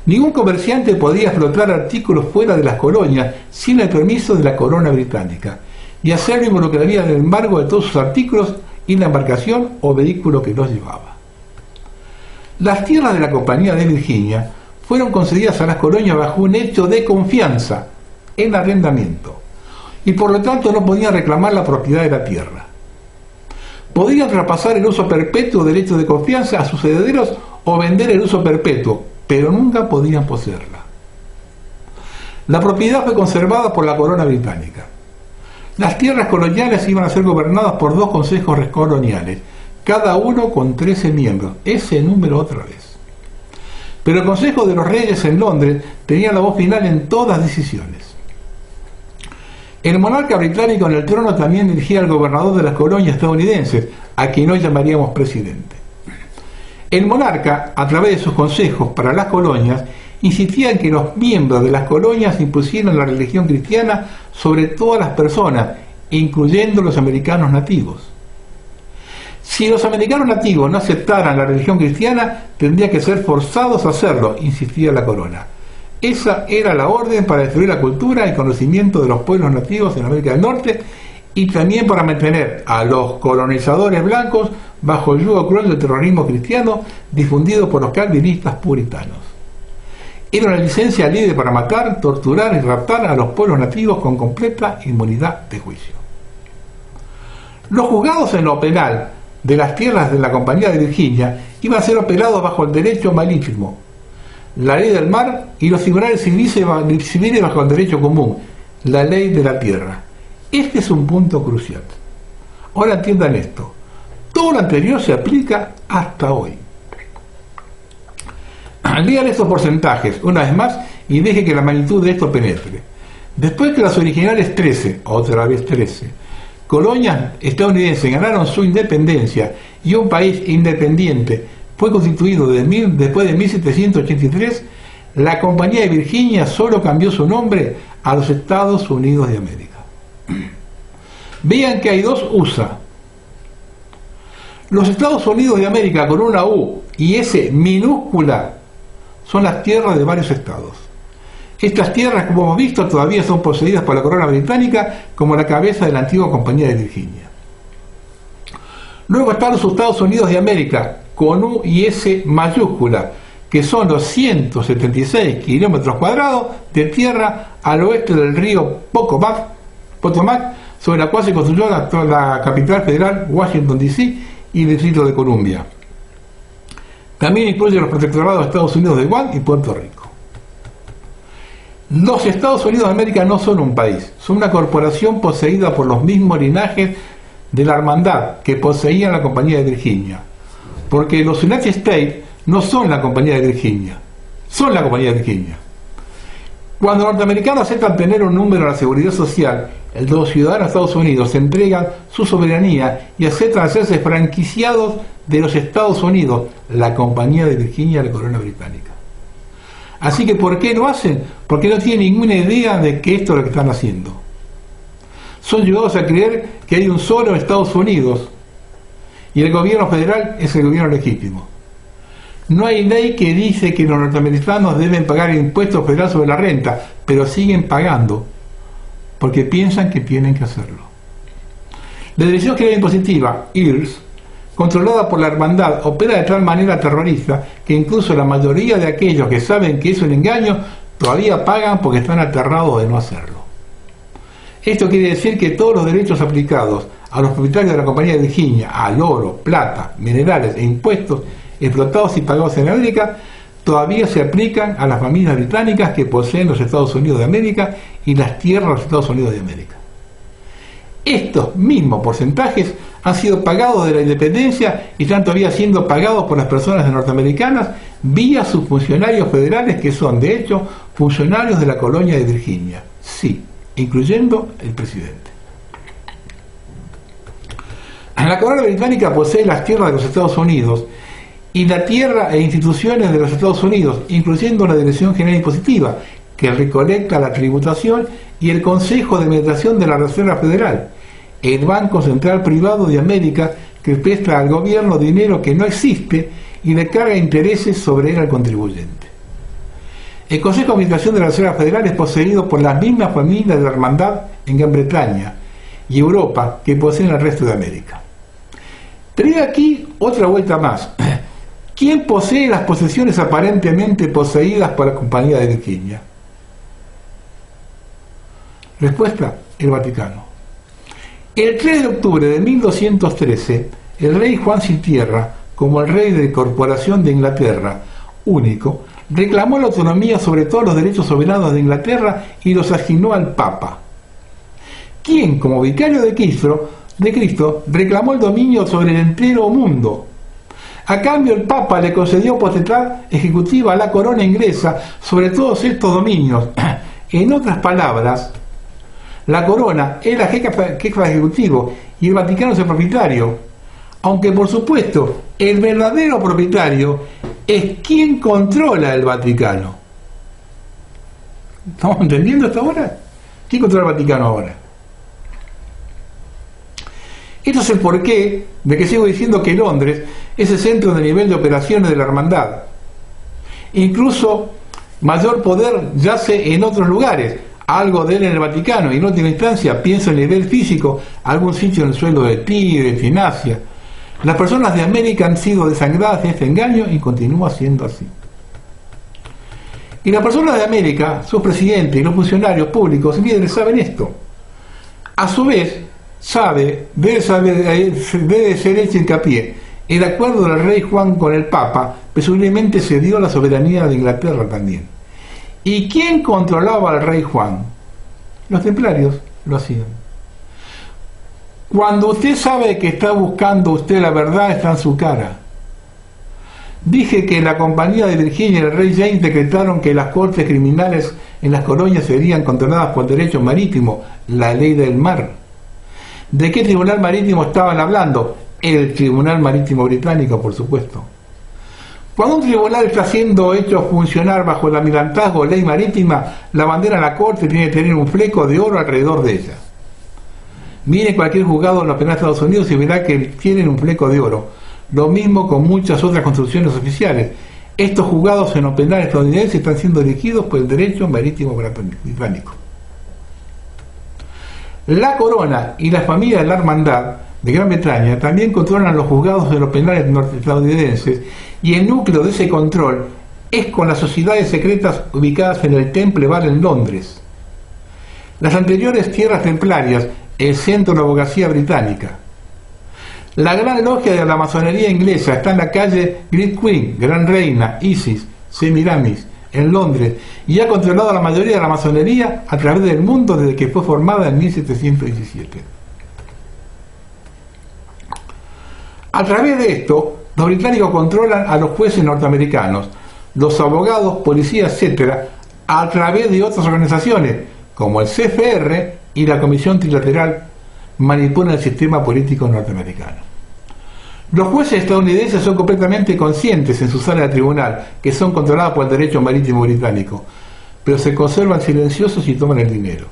A: Ningún comerciante podía explotar artículos fuera de las colonias sin el permiso de la corona británica, y hacerlo involucraría en el embargo de todos sus artículos y la embarcación o vehículo que los llevaba. Las tierras de la Compañía de Virginia fueron concedidas a las colonias bajo un hecho de confianza en arrendamiento, y por lo tanto no podían reclamar la propiedad de la tierra. Podían traspasar el uso perpetuo del derecho de confianza a sus herederos o vender el uso perpetuo, pero nunca podían poseerla. La propiedad fue conservada por la corona británica. Las tierras coloniales iban a ser gobernadas por 2 consejos coloniales, cada uno con 13 miembros, ese número otra vez. Pero el Consejo de los Reyes en Londres tenía la voz final en todas las decisiones. El monarca británico en el trono también elegía al gobernador de las colonias estadounidenses, a quien hoy llamaríamos presidente. El monarca, a través de sus consejos para las colonias, insistía en que los miembros de las colonias impusieran la religión cristiana sobre todas las personas, incluyendo los americanos nativos. Si los americanos nativos no aceptaran la religión cristiana, tendrían que ser forzados a hacerlo, insistía la corona. Esa era la orden para destruir la cultura y conocimiento de los pueblos nativos en América del Norte y también para mantener a los colonizadores blancos bajo el yugo cruel del terrorismo cristiano difundido por los calvinistas puritanos. Era una licencia libre para matar, torturar y raptar a los pueblos nativos con completa inmunidad de juicio. Los juzgados en lo penal de las tierras de la Compañía de Virginia iban a ser operados bajo el derecho marítimo, la ley del mar y los tribunales civiles bajo el derecho común, la ley de la tierra. Este es un punto crucial. Ahora entiendan esto. Todo lo anterior se aplica hasta hoy. Lean estos porcentajes una vez más y deje que la magnitud de esto penetre. Después que las originales 13, otra vez 13, colonias estadounidenses ganaron su independencia y un país independiente fue constituido después de 1783, la Compañía de Virginia solo cambió su nombre a los Estados Unidos de América. Vean que hay 2 USA. Los Estados Unidos de América con una U y S minúscula son las tierras de varios estados. Estas tierras, como hemos visto, todavía son poseídas por la corona británica como la cabeza de la antigua Compañía de Virginia. Luego están los Estados Unidos de América con U y S mayúscula, que son los 176 kilómetros cuadrados de tierra al oeste del río Potomac, sobre la cual se construyó la capital federal, Washington D.C. y el Distrito de Columbia. También incluye los protectorados de Estados Unidos de Guam y Puerto Rico. Los Estados Unidos de América no son un país, son una corporación poseída por los mismos linajes de la hermandad que poseían la Compañía de Virginia, porque los United States no son la Compañía de Virginia, son la Compañía de Virginia. Cuando los norteamericanos aceptan tener un número en la seguridad social, los ciudadanos de Estados Unidos entregan su soberanía y aceptan hacerse franquiciados de los Estados Unidos, la Compañía de Virginia, la corona británica. Así que, ¿por qué lo hacen? Porque no tienen ninguna idea de que esto es lo que están haciendo. Son llevados a creer que hay un solo Estados Unidos y el gobierno federal es el gobierno legítimo. No hay ley que dice que los norteamericanos deben pagar impuestos federales sobre la renta, pero siguen pagando porque piensan que tienen que hacerlo. La Dirección General Impositiva, IRS, controlada por la hermandad, opera de tal manera terrorista que incluso la mayoría de aquellos que saben que es un engaño todavía pagan porque están aterrados de no hacerlo. Esto quiere decir que todos los derechos aplicados a los propietarios de la Compañía de Virginia, al oro, plata, minerales e impuestos explotados y pagados en América, todavía se aplican a las familias británicas que poseen los Estados Unidos de América y las tierras de los Estados Unidos de América. Estos mismos porcentajes han sido pagados de la independencia y están todavía siendo pagados por las personas norteamericanas vía sus funcionarios federales que son, de hecho, funcionarios de la colonia de Virginia. Sí, incluyendo el presidente. La corona británica posee las tierras de los Estados Unidos y la tierra e instituciones de los Estados Unidos, incluyendo la Dirección General Impositiva, que recolecta la tributación, y el Consejo de Administración de la Reserva Federal, el Banco Central Privado de América, que presta al gobierno dinero que no existe y le carga intereses sobre él al contribuyente. El Consejo de Administración de la Reserva Federal es poseído por las mismas familias de la hermandad en Gran Bretaña y Europa que poseen el resto de América. Pero aquí otra vuelta más. ¿Quién posee las posesiones aparentemente poseídas por la Compañía de Virginia? Respuesta: el Vaticano. El 3 de octubre de 1213, el rey Juan Sin Tierra, como el rey de Corporación de Inglaterra, único, reclamó la autonomía sobre todos los derechos soberanos de Inglaterra y los asignó al Papa, quien, como vicario de Cristo, reclamó el dominio sobre el entero mundo. A cambio, el Papa le concedió potestad ejecutiva a la corona inglesa sobre todos estos dominios. En otras palabras, la corona es la jefa ejecutivo y el Vaticano es el propietario, aunque por supuesto el verdadero propietario es quien controla el Vaticano. ¿Estamos entendiendo esto ahora? ¿Quién controla el Vaticano ahora? Esto es el porqué de que sigo diciendo que Londres es el centro de nivel de operaciones de la hermandad. Incluso mayor poder yace en otros lugares, algo de él en el Vaticano, y en última instancia pienso en el nivel físico, algún sitio en el suelo de Tíbet, en Asia. Las personas de América han sido desangradas de este engaño y continúa siendo así. Y las personas de América, sus presidentes y los funcionarios públicos y líderes saben esto. A su vez, debe ser hecho hincapié. El acuerdo del rey Juan con el Papa presumiblemente cedió la soberanía de Inglaterra también. ¿Y quién controlaba al rey Juan? Los templarios lo hacían. Cuando usted sabe que está buscando usted la verdad, está en su cara. Dije que la Compañía de Virginia y el rey James decretaron que las cortes criminales en las colonias serían controladas por derecho marítimo, la ley del mar. ¿De qué tribunal marítimo estaban hablando? El Tribunal Marítimo Británico, por supuesto. Cuando un tribunal está siendo hecho funcionar bajo el almirantazgo o ley marítima, la bandera de la corte tiene que tener un fleco de oro alrededor de ella. Mire cualquier juzgado en los penales de Estados Unidos y verá que tienen un fleco de oro. Lo mismo con muchas otras construcciones oficiales. Estos juzgados en los penales estadounidenses están siendo dirigidos por el derecho marítimo británico. La corona y la familia de la hermandad de Gran Bretaña también controlan los juzgados de los penales estadounidenses, y el núcleo de ese control es con las sociedades secretas ubicadas en el Temple Bar en Londres. Las anteriores tierras templarias, el centro de la abogacía británica. La gran logia de la masonería inglesa está en la calle Great Queen, Gran Reina, Isis, Semiramis, en Londres, y ha controlado la mayoría de la masonería a través del mundo desde que fue formada en 1717. A través de esto, los británicos controlan a los jueces norteamericanos, los abogados, policías, etc., a través de otras organizaciones, como el CFR y la Comisión Trilateral, manipulan el sistema político norteamericano. Los jueces estadounidenses son completamente conscientes en su sala de tribunal que son controlados por el derecho marítimo británico, pero se conservan silenciosos y toman el dinero.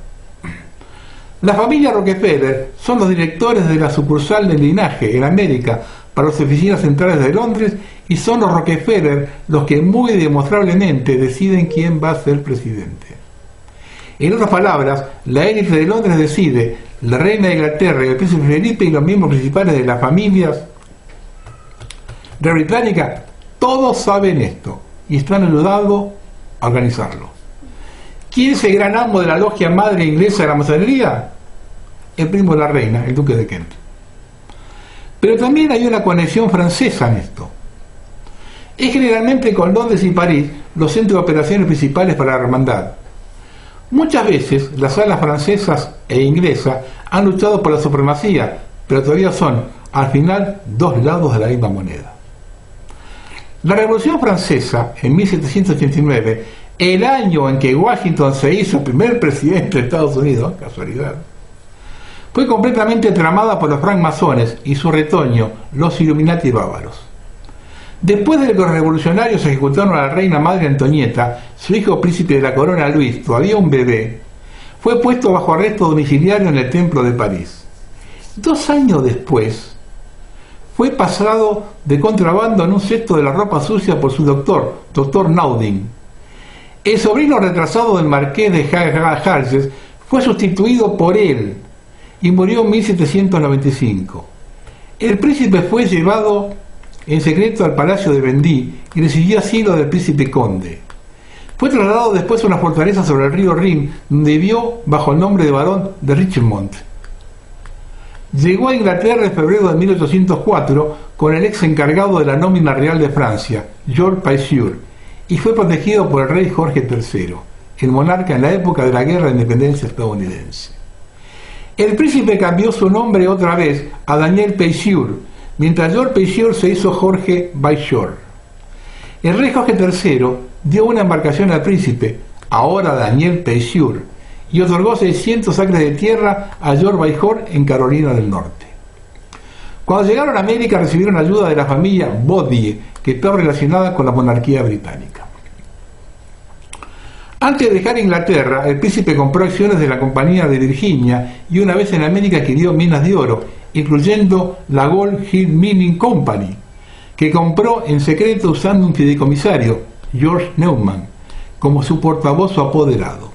A: La familia Rockefeller son los directores de la sucursal del linaje en América para las oficinas centrales de Londres, y son los Rockefeller los que muy demostrablemente deciden quién va a ser presidente. En otras palabras, la élite de Londres decide, la reina de Inglaterra y el príncipe Felipe y los miembros principales de las familias Red Británica, todos saben esto y están ayudando a organizarlo. ¿Quién es el gran amo de la logia madre inglesa de la masonería? El primo de la reina, el duque de Kent. Pero también hay una conexión francesa en esto. Es generalmente con Londres y París los centros de operaciones principales para la hermandad. Muchas veces las alas francesas e inglesas han luchado por la supremacía, pero todavía son, al final, dos lados de la misma moneda. La Revolución Francesa, en 1789, el año en que Washington se hizo primer presidente de Estados Unidos, casualidad, fue completamente tramada por los francmasones y su retoño, los Illuminati bávaros. Después de que los revolucionarios ejecutaron a la reina madre Antonieta, su hijo príncipe de la corona Luis, todavía un bebé, fue puesto bajo arresto domiciliario en el Templo de París. 2 años después, fue pasado de contrabando en un cesto de la ropa sucia por su doctor Naudin. El sobrino retrasado del marqués de Harges fue sustituido por él y murió en 1795. El príncipe fue llevado en secreto al palacio de Vendée y recibió asilo del príncipe conde. Fue trasladado después a una fortaleza sobre el río Rin, donde vivió bajo el nombre de barón de Richmond. Llegó a Inglaterra en febrero de 1804 con el ex encargado de la nómina real de Francia, Georges Payeur, y fue protegido por el rey Jorge III, el monarca en la época de la Guerra de Independencia estadounidense. El príncipe cambió su nombre otra vez a Daniel Payeur, mientras Georges Payeur se hizo Jorge Bayshore. El rey Jorge III dio una embarcación al príncipe, ahora Daniel Payeur, y otorgó 600 acres de tierra a George Bayshore en Carolina del Norte. Cuando llegaron a América recibieron ayuda de la familia Boudier, que estaba relacionada con la monarquía británica. Antes de dejar Inglaterra, el príncipe compró acciones de la Compañía de Virginia y una vez en América adquirió minas de oro, incluyendo la Gold Hill Mining Company, que compró en secreto usando un fideicomisario, George Neumann, como su portavoz o apoderado.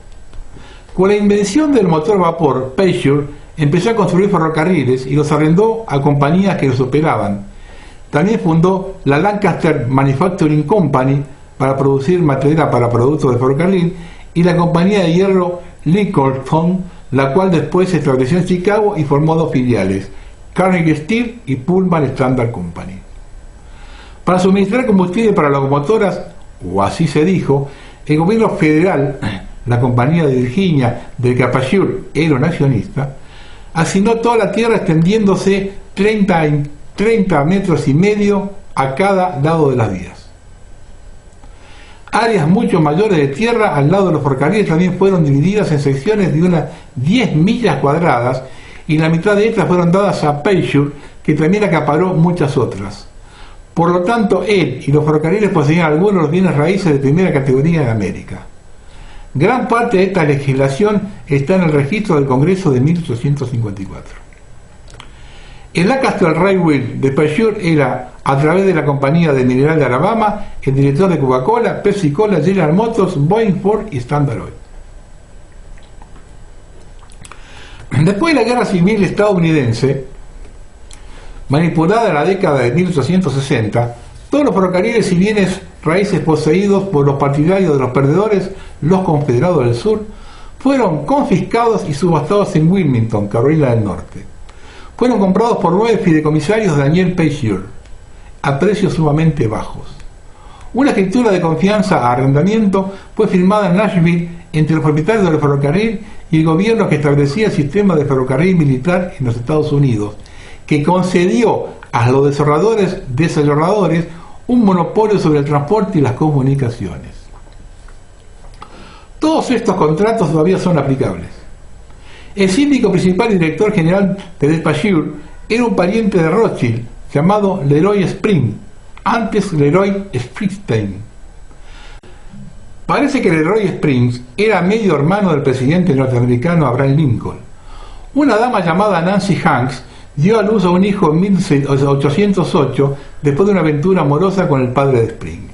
A: Con la invención del motor vapor, Payeur empezó a construir ferrocarriles y los arrendó a compañías que los operaban. También fundó la Lancaster Manufacturing Company para producir material para productos de ferrocarril y la compañía de hierro Lincoln, la cual después se estableció en Chicago y formó 2 filiales, Carnegie Steel y Pullman Standard Company. Para suministrar combustible para locomotoras, o así se dijo, el gobierno federal, la Compañía de Virginia, del que Payeur era un accionista, asignó toda la tierra extendiéndose 30 metros y medio a cada lado de las vías. Áreas mucho mayores de tierra al lado de los ferrocarriles también fueron divididas en secciones de unas 10 millas cuadradas y la mitad de estas fueron dadas a Payeur, que también acaparó muchas otras. Por lo tanto, él y los ferrocarriles poseían algunos de los bienes raíces de primera categoría en América. Gran parte de esta legislación está en el registro del Congreso de 1854. El Lancaster Railway de Payeur era, a través de la Compañía de Mineral de Alabama, el director de Coca-Cola, Pepsi-Cola, General Motors, Boeing, Ford y Standard Oil. Después de la Guerra Civil estadounidense, manipulada en la década de 1860, todos los ferrocarriles y bienes raíces poseídos por los partidarios de los perdedores, los Confederados del Sur, fueron confiscados y subastados en Wilmington, Carolina del Norte. Fueron comprados por 9 fideicomisarios de Daniel Payeur, a precios sumamente bajos. Una escritura de confianza a arrendamiento fue firmada en Nashville entre los propietarios del ferrocarril y el gobierno que establecía el sistema de ferrocarril militar en los Estados Unidos, que concedió a los desarrolladores un monopolio sobre el transporte y las comunicaciones. Todos estos contratos todavía son aplicables. El síndico principal y director general de Payeur era un pariente de Rothschild llamado Leroy Spring, antes Leroy Springsteen. Parece que Leroy Springs era medio hermano del presidente norteamericano Abraham Lincoln. Una dama llamada Nancy Hanks dio a luz a un hijo en 1808 después de una aventura amorosa con el padre de Spring.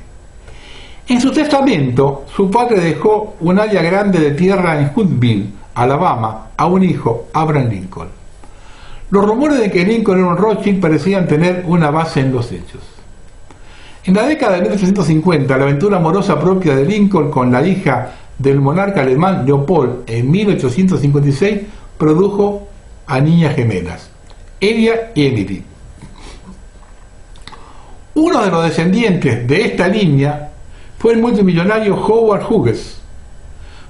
A: En su testamento, su padre dejó un área grande de tierra en Huntsville, Alabama, a un hijo, Abraham Lincoln. Los rumores de que Lincoln era un Rothschild parecían tener una base en los hechos. En la década de 1850, la aventura amorosa propia de Lincoln con la hija del monarca alemán Leopold en 1856 produjo a niñas gemelas, Elia y Emily. Uno de los descendientes de esta línea fue el multimillonario Howard Hughes.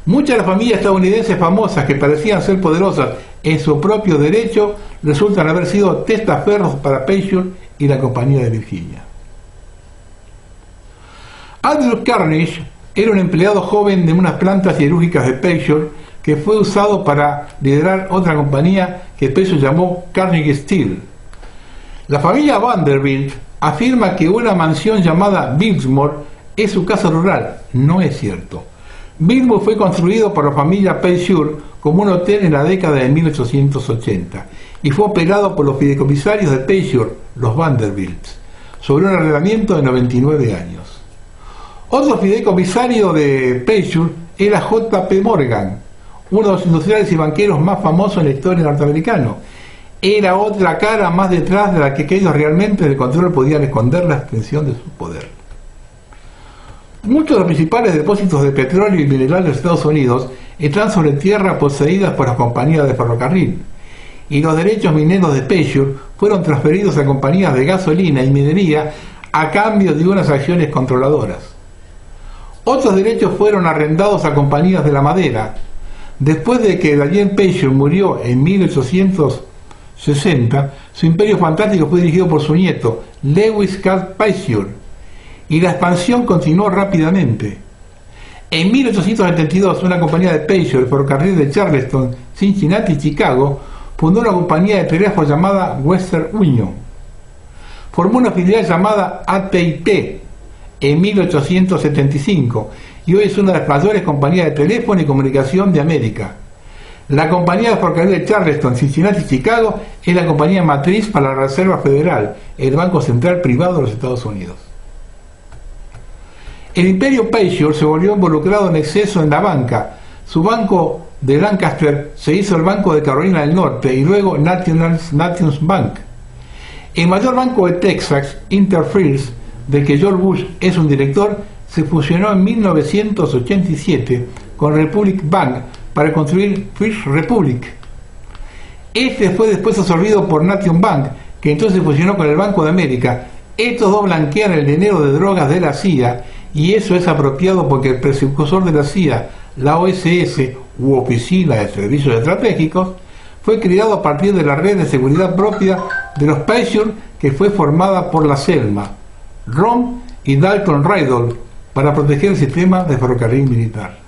A: Muchas de las familias estadounidenses famosas que parecían ser poderosas en su propio derecho resultan haber sido testaferros para Paysure y la Compañía de Virginia. Andrew Carnegie era un empleado joven de unas plantas siderúrgicas de Paysure que fue usado para liderar otra compañía que Paysure llamó Carnegie Steel. La familia Vanderbilt afirma que una mansión llamada Biltmore es su casa rural. No es cierto. Biltmore fue construido por la familia Paysure como un hotel en la década de 1880 y fue operado por los fideicomisarios de Paysure, los Vanderbilt, sobre un arrendamiento de 99 años. Otro fideicomisario de Paysure era J.P. Morgan, uno de los industriales y banqueros más famosos en la historia norteamericana. Era otra cara más detrás de la que ellos realmente en el control podían esconder la extensión de su poder. Muchos de los principales depósitos de petróleo y mineral de los Estados Unidos están sobre tierra poseídas por las compañías de ferrocarril, y los derechos mineros de Paysure fueron transferidos a compañías de gasolina y minería a cambio de unas acciones controladoras. Otros derechos fueron arrendados a compañías de la madera. Después de que Daniel Paysure murió en 1860, su imperio fantástico fue dirigido por su nieto, Lewis Carl Paysure, y la expansión continuó rápidamente. En 1872, una compañía de Paysure, el ferrocarril de Charleston, Cincinnati y Chicago, fundó una compañía de telégrafo llamada Western Union. Formó una filial llamada AT&T en 1875 y hoy es una de las mayores compañías de teléfono y comunicación de América. La compañía de ferrocarril de Charleston, Cincinnati y Chicago es la compañía matriz para la Reserva Federal, el banco central privado de los Estados Unidos. El imperio Paysure se volvió involucrado en exceso en la banca. Su banco de Lancaster se hizo el Banco de Carolina del Norte y luego Nations Bank. El mayor banco de Texas, Interfirst, del que George Bush es un director, se fusionó en 1987 con Republic Bank para construir First Republic. Este fue después absorbido por Nation Bank, que entonces se fusionó con el Banco de América. Estos dos blanquean el dinero de drogas de la CIA, y eso es apropiado porque el precursor de la CIA, la OSS, u Oficina de Servicios Estratégicos, fue creado a partir de la red de seguridad propia de los Paysure, que fue formada por la Selma, Ron y Dalton Riddle para proteger el sistema de ferrocarril militar.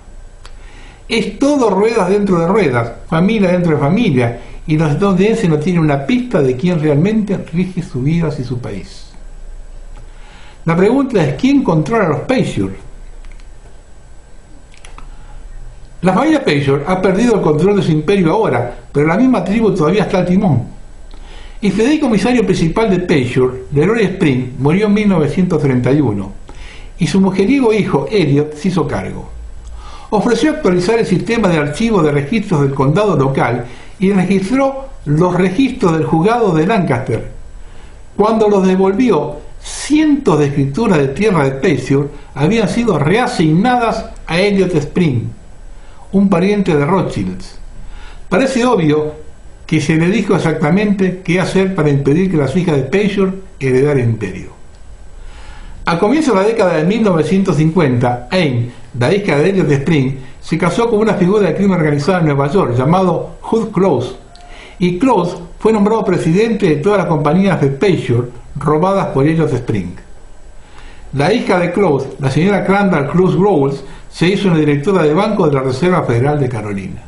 A: Es todo ruedas dentro de ruedas, familia dentro de familia, y los estadounidenses no tienen una pista de quién realmente rige sus vidas y su país. La pregunta es: ¿quién controla a los Paysure? La familia Paysure ha perdido el control de su imperio ahora, pero la misma tribu todavía está al timón. El fideicomisario principal de Paysure, Leroy Spring, murió en 1931 y su mujeriego hijo, Elliot, se hizo cargo. Ofreció actualizar el sistema de archivo de registros del condado local y registró los registros del juzgado de Lancaster. Cuando los devolvió, cientos de escrituras de tierra de Paysure habían sido reasignadas a Elliot Spring, un pariente de Rothschilds. Parece obvio que se le dijo exactamente qué hacer para impedir que las hijas de Paysure heredaran el imperio. A comienzos de la década de 1950, Anne, la hija de Elliot Spring, se casó con una figura de crimen organizado en Nueva York llamado Hugh Close, y Close fue nombrado presidente de todas las compañías de Paysure robadas por Elliot Spring. La hija de Close, la señora Crandall Close Growles, se hizo una directora de banco de la Reserva Federal de Carolina.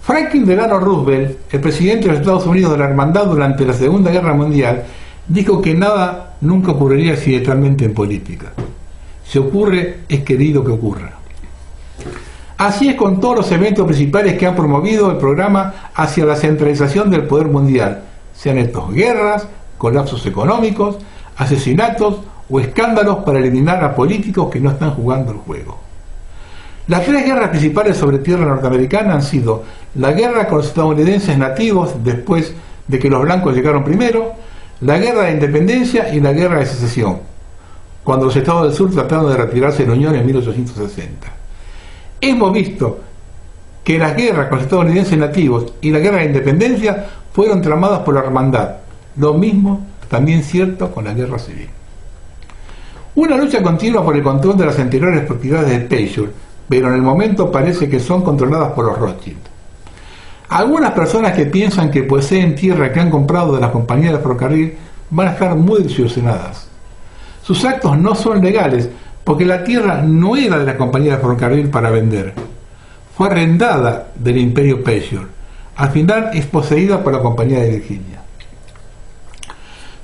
A: Franklin Delano Roosevelt, el presidente de los Estados Unidos de la Hermandad durante la Segunda Guerra Mundial, dijo que nada nunca ocurriría accidentalmente en política. Si ocurre, es querido que ocurra. Así es con todos los eventos principales que han promovido el programa hacia la centralización del poder mundial, sean estos guerras, colapsos económicos, asesinatos o escándalos para eliminar a políticos que no están jugando el juego. Las tres guerras principales sobre tierra norteamericana han sido la guerra con los estadounidenses nativos después de que los blancos llegaron primero, la guerra de independencia y la guerra de secesión, cuando los estados del sur trataron de retirarse de la Unión en 1860. Hemos visto que las guerras con los estadounidenses nativos y la guerra de independencia fueron tramadas por la hermandad. Lo mismo también cierto con la guerra civil. Una lucha continua por el control de las anteriores propiedades de Peugeot, pero en el momento parece que son controladas por los Rothschild. Algunas personas que piensan que poseen tierra que han comprado de las compañías de ferrocarril van a estar muy desilusionadas. Sus actos no son legales porque la tierra no era de la compañía de ferrocarril para vender. Fue arrendada del imperio Peugeot. Al final es poseída por la compañía de Virginia.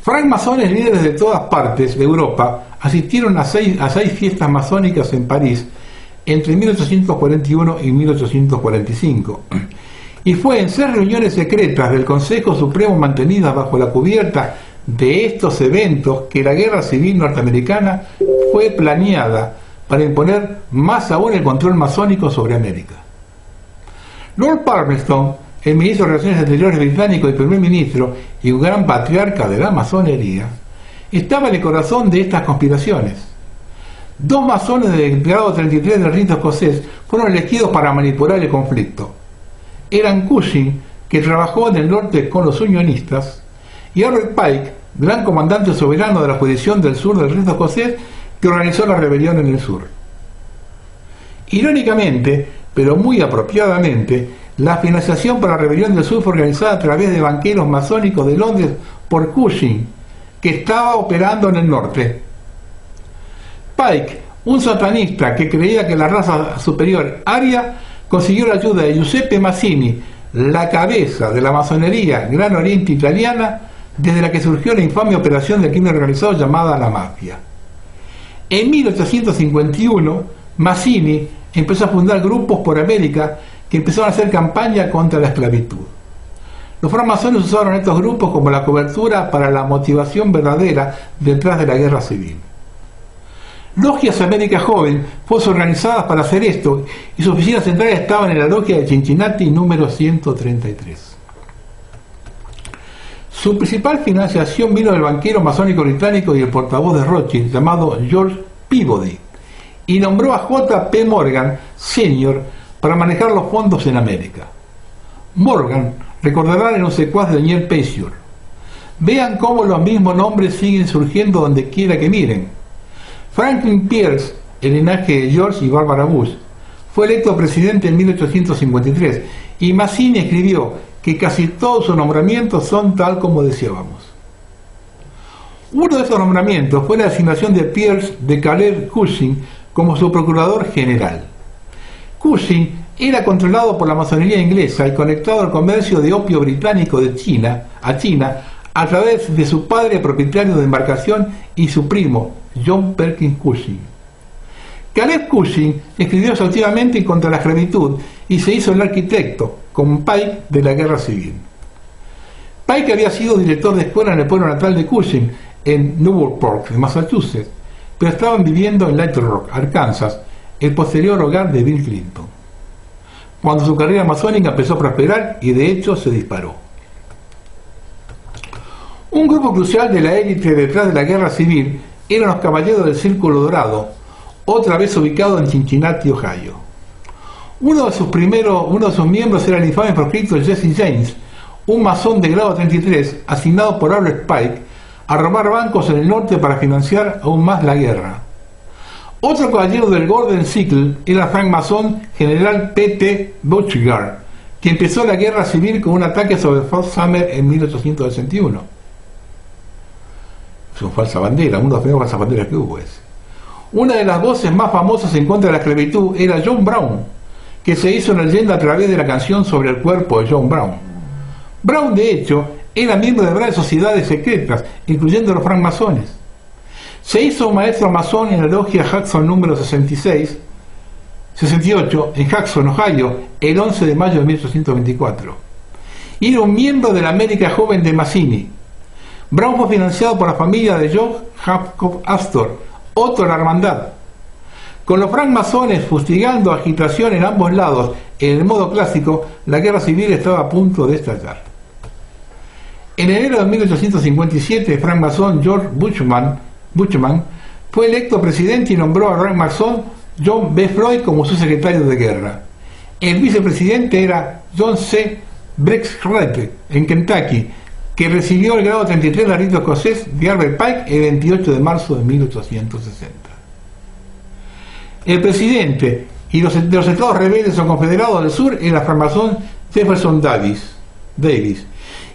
A: Francmasones líderes de todas partes de Europa asistieron a seis fiestas masónicas en París entre 1841 y 1845. Y fue en 6 reuniones secretas del Consejo Supremo mantenidas bajo la cubierta de estos eventos que la guerra civil norteamericana fue planeada para imponer más aún el control masónico sobre América. Lord Palmerston, el ministro de Relaciones Exteriores británico y primer ministro y un gran patriarca de la masonería, estaba en el corazón de estas conspiraciones. 2 masones del grado 33 del rito escocés fueron elegidos para manipular el conflicto. Eran Cushing, que trabajó en el norte con los unionistas, y Albert Pike, gran comandante soberano de la jurisdicción del sur del rito escocés, que organizó la rebelión en el sur. Irónicamente, pero muy apropiadamente, la financiación para la rebelión del sur fue organizada a través de banqueros masónicos de Londres por Cushing, que estaba operando en el norte. Pike, un satanista que creía que la raza superior aria, consiguió la ayuda de Giuseppe Mazzini, la cabeza de la masonería Gran Oriente italiana, desde la que surgió la infame operación del crimen organizado llamada la mafia. En 1851, Mazzini empezó a fundar grupos por América que empezaron a hacer campaña contra la esclavitud. Los francmasones usaron estos grupos como la cobertura para la motivación verdadera detrás de la guerra civil. Logias América Joven fueron organizadas para hacer esto y su oficina central estaba en la logia de Cincinnati número 133. Su principal financiación vino del banquero masónico británico y el portavoz de Rothschild llamado George Peabody, y nombró a J.P. Morgan Sr. para manejar los fondos en América. Morgan recordará en un secuaz de Daniel Peugeot. Vean cómo los mismos nombres siguen surgiendo donde quiera que miren. Franklin Pierce, el linaje de George y Barbara Bush, fue electo presidente en 1853 y Mazzini escribió que casi todos sus nombramientos son tal como deseábamos. Uno de esos nombramientos fue la asignación de Pierce de Caleb Cushing como su procurador general. Cushing era controlado por la masonería inglesa y conectado al comercio de opio británico de China a través de su padre propietario de embarcación y su primo, John Perkins Cushing. Caleb Cushing escribió exhaustivamente contra la esclavitud y se hizo el arquitecto, con Pike, de la guerra civil. Pike había sido director de escuela en el pueblo natal de Cushing, en Newburyport, en Massachusetts, pero estaban viviendo en Little Rock, Arkansas, el posterior hogar de Bill Clinton, cuando su carrera masónica empezó a prosperar y de hecho se disparó. Un grupo crucial de la élite detrás de la guerra civil eran los Caballeros del Círculo Dorado, otra vez ubicado en Cincinnati, Ohio. Uno de sus miembros era el infame proscripto Jesse James, un masón de grado 33 asignado por Albert Pike a robar bancos en el norte para financiar aún más la guerra. Otro caballero del Golden Circle era el francmasón general P.T. Beauregard, que empezó la guerra civil con un ataque sobre Fort Sumter en 1861. Es una falsa bandera, una de las primeras falsas banderas que hubo ese. Una de las voces más famosas en contra de la esclavitud era John Brown, que se hizo una leyenda a través de la canción sobre el cuerpo de John Brown. Brown, de hecho, era miembro de varias sociedades secretas, incluyendo los francmasones. Se hizo maestro masón en la logia Jackson número 68 en Jackson, Ohio, el 11 de mayo de 1824. Y era un miembro de la América Joven de Mazzini. Brown fue financiado por la familia de John Jacob Astor, otro de la hermandad. Con los francmasones fustigando agitación en ambos lados en el modo clásico, la guerra civil estaba a punto de estallar. En enero de 1857, francmasón George Buchman fue electo presidente y nombró al francmasón John B. Floyd como su secretario de guerra. El vicepresidente era John C. Breckstreet, en Kentucky, que recibió el grado 33 del rito escocés de Albert Pike el 28 de marzo de 1860. El presidente de los estados rebeldes o confederados del sur era el francmasón Jefferson Davis,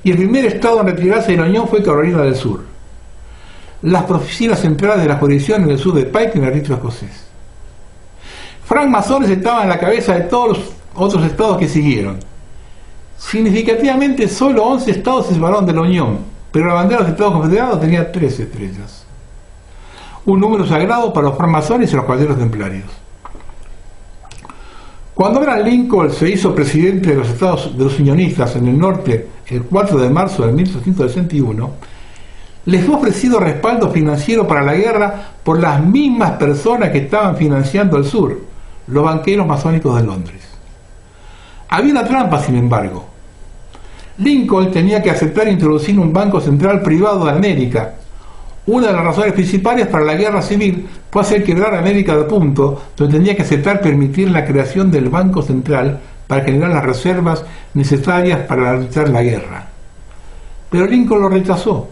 A: y el primer estado en retirarse de la Unión fue Carolina del Sur. Las oficinas centrales de la jurisdicción en el sur de Pike en el rito escocés. Francmasones estaban en la cabeza de todos los otros estados que siguieron. Significativamente, solo 11 estados se separaron de la Unión, pero la bandera de los Estados Confederados tenía 3 estrellas. Un número sagrado para los francmasones y los caballeros templarios. Cuando Abraham Lincoln se hizo presidente de los estados de los unionistas en el norte el 4 de marzo de 1861, les fue ofrecido respaldo financiero para la guerra por las mismas personas que estaban financiando el sur, los banqueros masónicos de Londres. Había una trampa, sin embargo. Lincoln tenía que aceptar introducir un banco central privado de América. Una de las razones principales para la guerra civil fue hacer quebrar a América al punto donde tenía que aceptar permitir la creación del Banco Central para generar las reservas necesarias para luchar la guerra. Pero Lincoln lo rechazó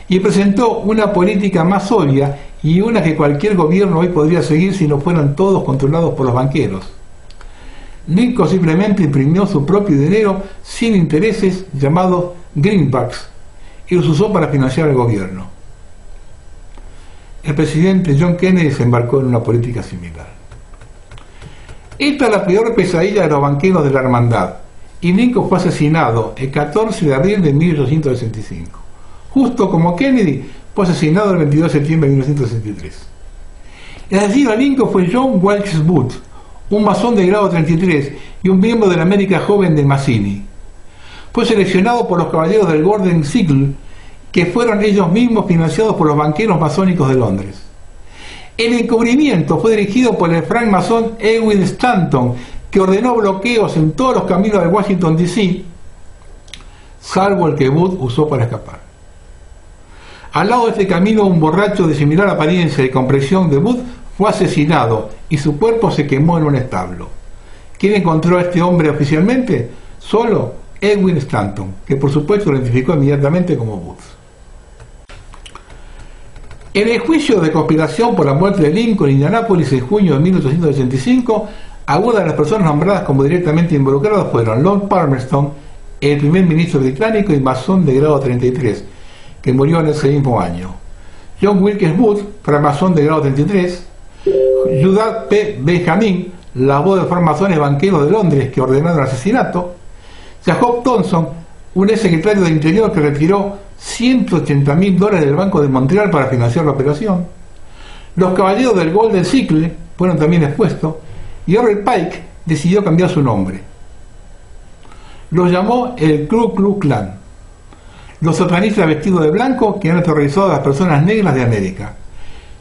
A: y presentó una política más sólida y una que cualquier gobierno hoy podría seguir si no fueran todos controlados por los banqueros. Lincoln simplemente imprimió su propio dinero sin intereses, llamados greenbacks, y los usó para financiar el gobierno. El presidente John Kennedy se embarcó en una política similar. Esta es la peor pesadilla de los banqueros de la hermandad, y Lincoln fue asesinado el 14 de abril de 1865, justo como Kennedy fue asesinado el 22 de septiembre de 1963. El asesino a Lincoln fue John Wilkes Booth, un masón de grado 33 y un miembro de la América Joven de Mazzini. Fue seleccionado por los caballeros del Golden Circle, que fueron ellos mismos financiados por los banqueros masónicos de Londres. El encubrimiento fue dirigido por el francmasón Edwin Stanton, que ordenó bloqueos en todos los caminos de Washington D.C., salvo el que Booth usó para escapar. Al lado de este camino, un borracho de similar apariencia y complexión de Booth fue asesinado y su cuerpo se quemó en un establo. ¿Quién encontró a este hombre oficialmente? Solo Edwin Stanton, que por supuesto lo identificó inmediatamente como Booth. En el juicio de conspiración por la muerte de Lincoln en Indianápolis en junio de 1885, algunas de las personas nombradas como directamente involucradas fueron Lord Palmerston, el primer ministro británico y masón de grado 33, que murió en ese mismo año; John Wilkes Booth, francmasón de grado 33; Judith P. Benjamin, la voz de los francmasones banqueros de Londres que ordenaron el asesinato; Jacob Thompson, un ex secretario de Interior que retiró $180,000 del Banco de Montreal para financiar la operación. Los caballeros del Golden Circle fueron también expuestos, y Albert Pike decidió cambiar su nombre. Los llamó el Ku Klux Klan, los satanistas vestidos de blanco que han aterrorizado a las personas negras de América.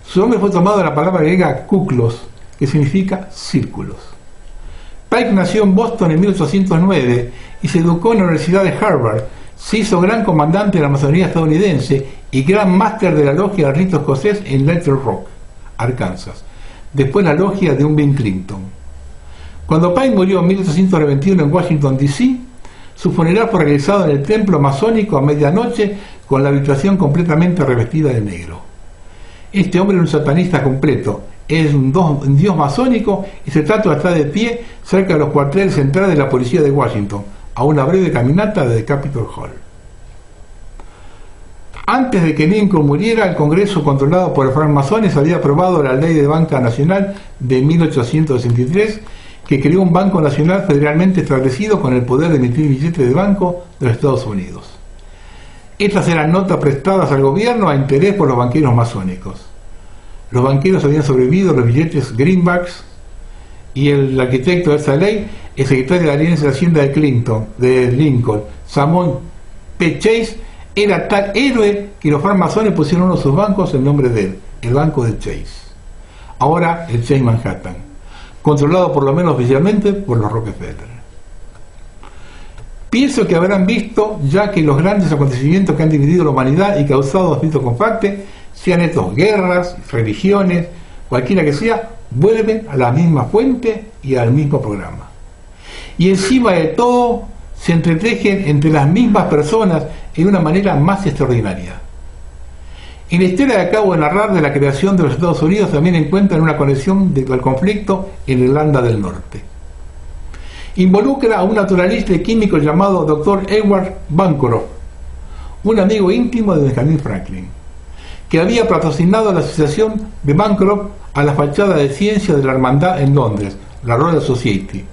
A: Su nombre fue tomado de la palabra griega kuklos, que significa círculos. Pike nació en Boston en 1809 y se educó en la Universidad de Harvard. Se hizo gran comandante de la masonería estadounidense y gran máster de la logia del rito escocés en Little Rock, Arkansas, después la logia de un Bill Clinton. Cuando Pike murió en 1891 en Washington D.C., su funeral fue realizado en el templo masónico a medianoche con la habitación completamente revestida de negro. Este hombre era un satanista completo, es un dios masónico y se trata de estar de pie cerca de los cuarteles centrales de la policía de Washington, a una breve caminata desde Capitol Hall. Antes de que Lincoln muriera, el Congreso, controlado por los francmasones, había aprobado la Ley de Banca Nacional de 1863, que creó un Banco Nacional federalmente establecido con el poder de emitir billetes de banco de los Estados Unidos. Estas eran notas prestadas al gobierno a interés por los banqueros masónicos. Los banqueros habían sobrevivido a los billetes greenbacks, y el arquitecto de esa ley, el secretario de la Alianza de Hacienda de Lincoln, Samuel P. Chase, era tal héroe que los francmasones pusieron uno de sus bancos en nombre de él, el Banco de Chase. Ahora el Chase Manhattan, controlado por lo menos oficialmente por los Rockefeller. Pienso que habrán visto ya que los grandes acontecimientos que han dividido la humanidad y causado conflictos compactos, sean estos guerras, religiones, cualquiera que sea, vuelven a la misma fuente y al mismo programa. Y encima de todo, se entretejen entre las mismas personas en una manera más extraordinaria. En la historia que acabo de narrar de la creación de los Estados Unidos también encuentran una conexión del conflicto en Irlanda del Norte. Involucra a un naturalista y químico llamado Dr. Edward Bancroft, un amigo íntimo de Benjamin Franklin, que había patrocinado la asociación de Bancroft a la fachada de ciencia de la hermandad en Londres, la Royal Society.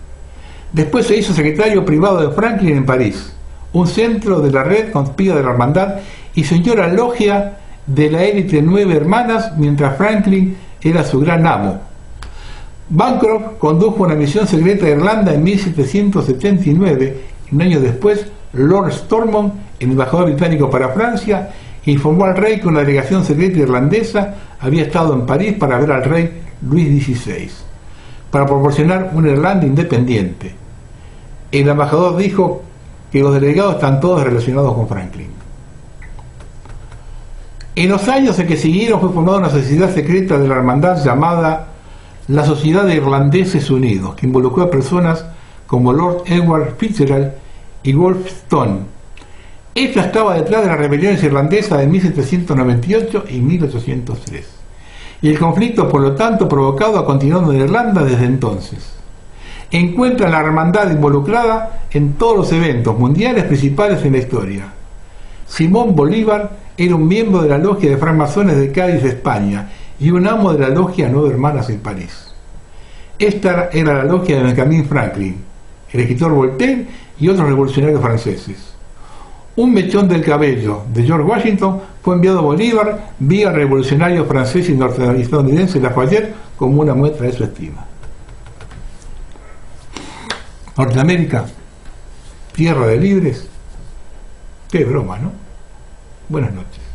A: Después se hizo secretario privado de Franklin en París, un centro de la red conspira de la hermandad, y señor la logia de la élite 9 hermanas, mientras Franklin era su gran amo. Bancroft condujo una misión secreta a Irlanda en 1779, y un año después, Lord Stormont, el embajador británico para Francia, informó al rey que una delegación secreta irlandesa había estado en París para ver al rey Luis XVI, para proporcionar una Irlanda independiente. El embajador dijo que los delegados están todos relacionados con Franklin. En los años en que siguieron fue fundada una sociedad secreta de la hermandad llamada la Sociedad de Irlandeses Unidos, que involucró a personas como Lord Edward Fitzgerald y Wolfstone. Esta estaba detrás de las rebeliones irlandesas de 1798 y 1803, y el conflicto, por lo tanto, provocado ha continuado en Irlanda desde entonces. Encuentra la hermandad involucrada en todos los eventos mundiales principales en la historia. Simón Bolívar era un miembro de la logia de francmasones de Cádiz, España, y un amo de la logia 9 hermanas en París. Esta era la logia de Benjamin Franklin, el escritor Voltaire y otros revolucionarios franceses. Un mechón del cabello de George Washington fue enviado a Bolívar vía revolucionario francés y estadounidense Lafayette como una muestra de su estima. Norteamérica, tierra de libres. Qué broma, ¿no? Buenas noches.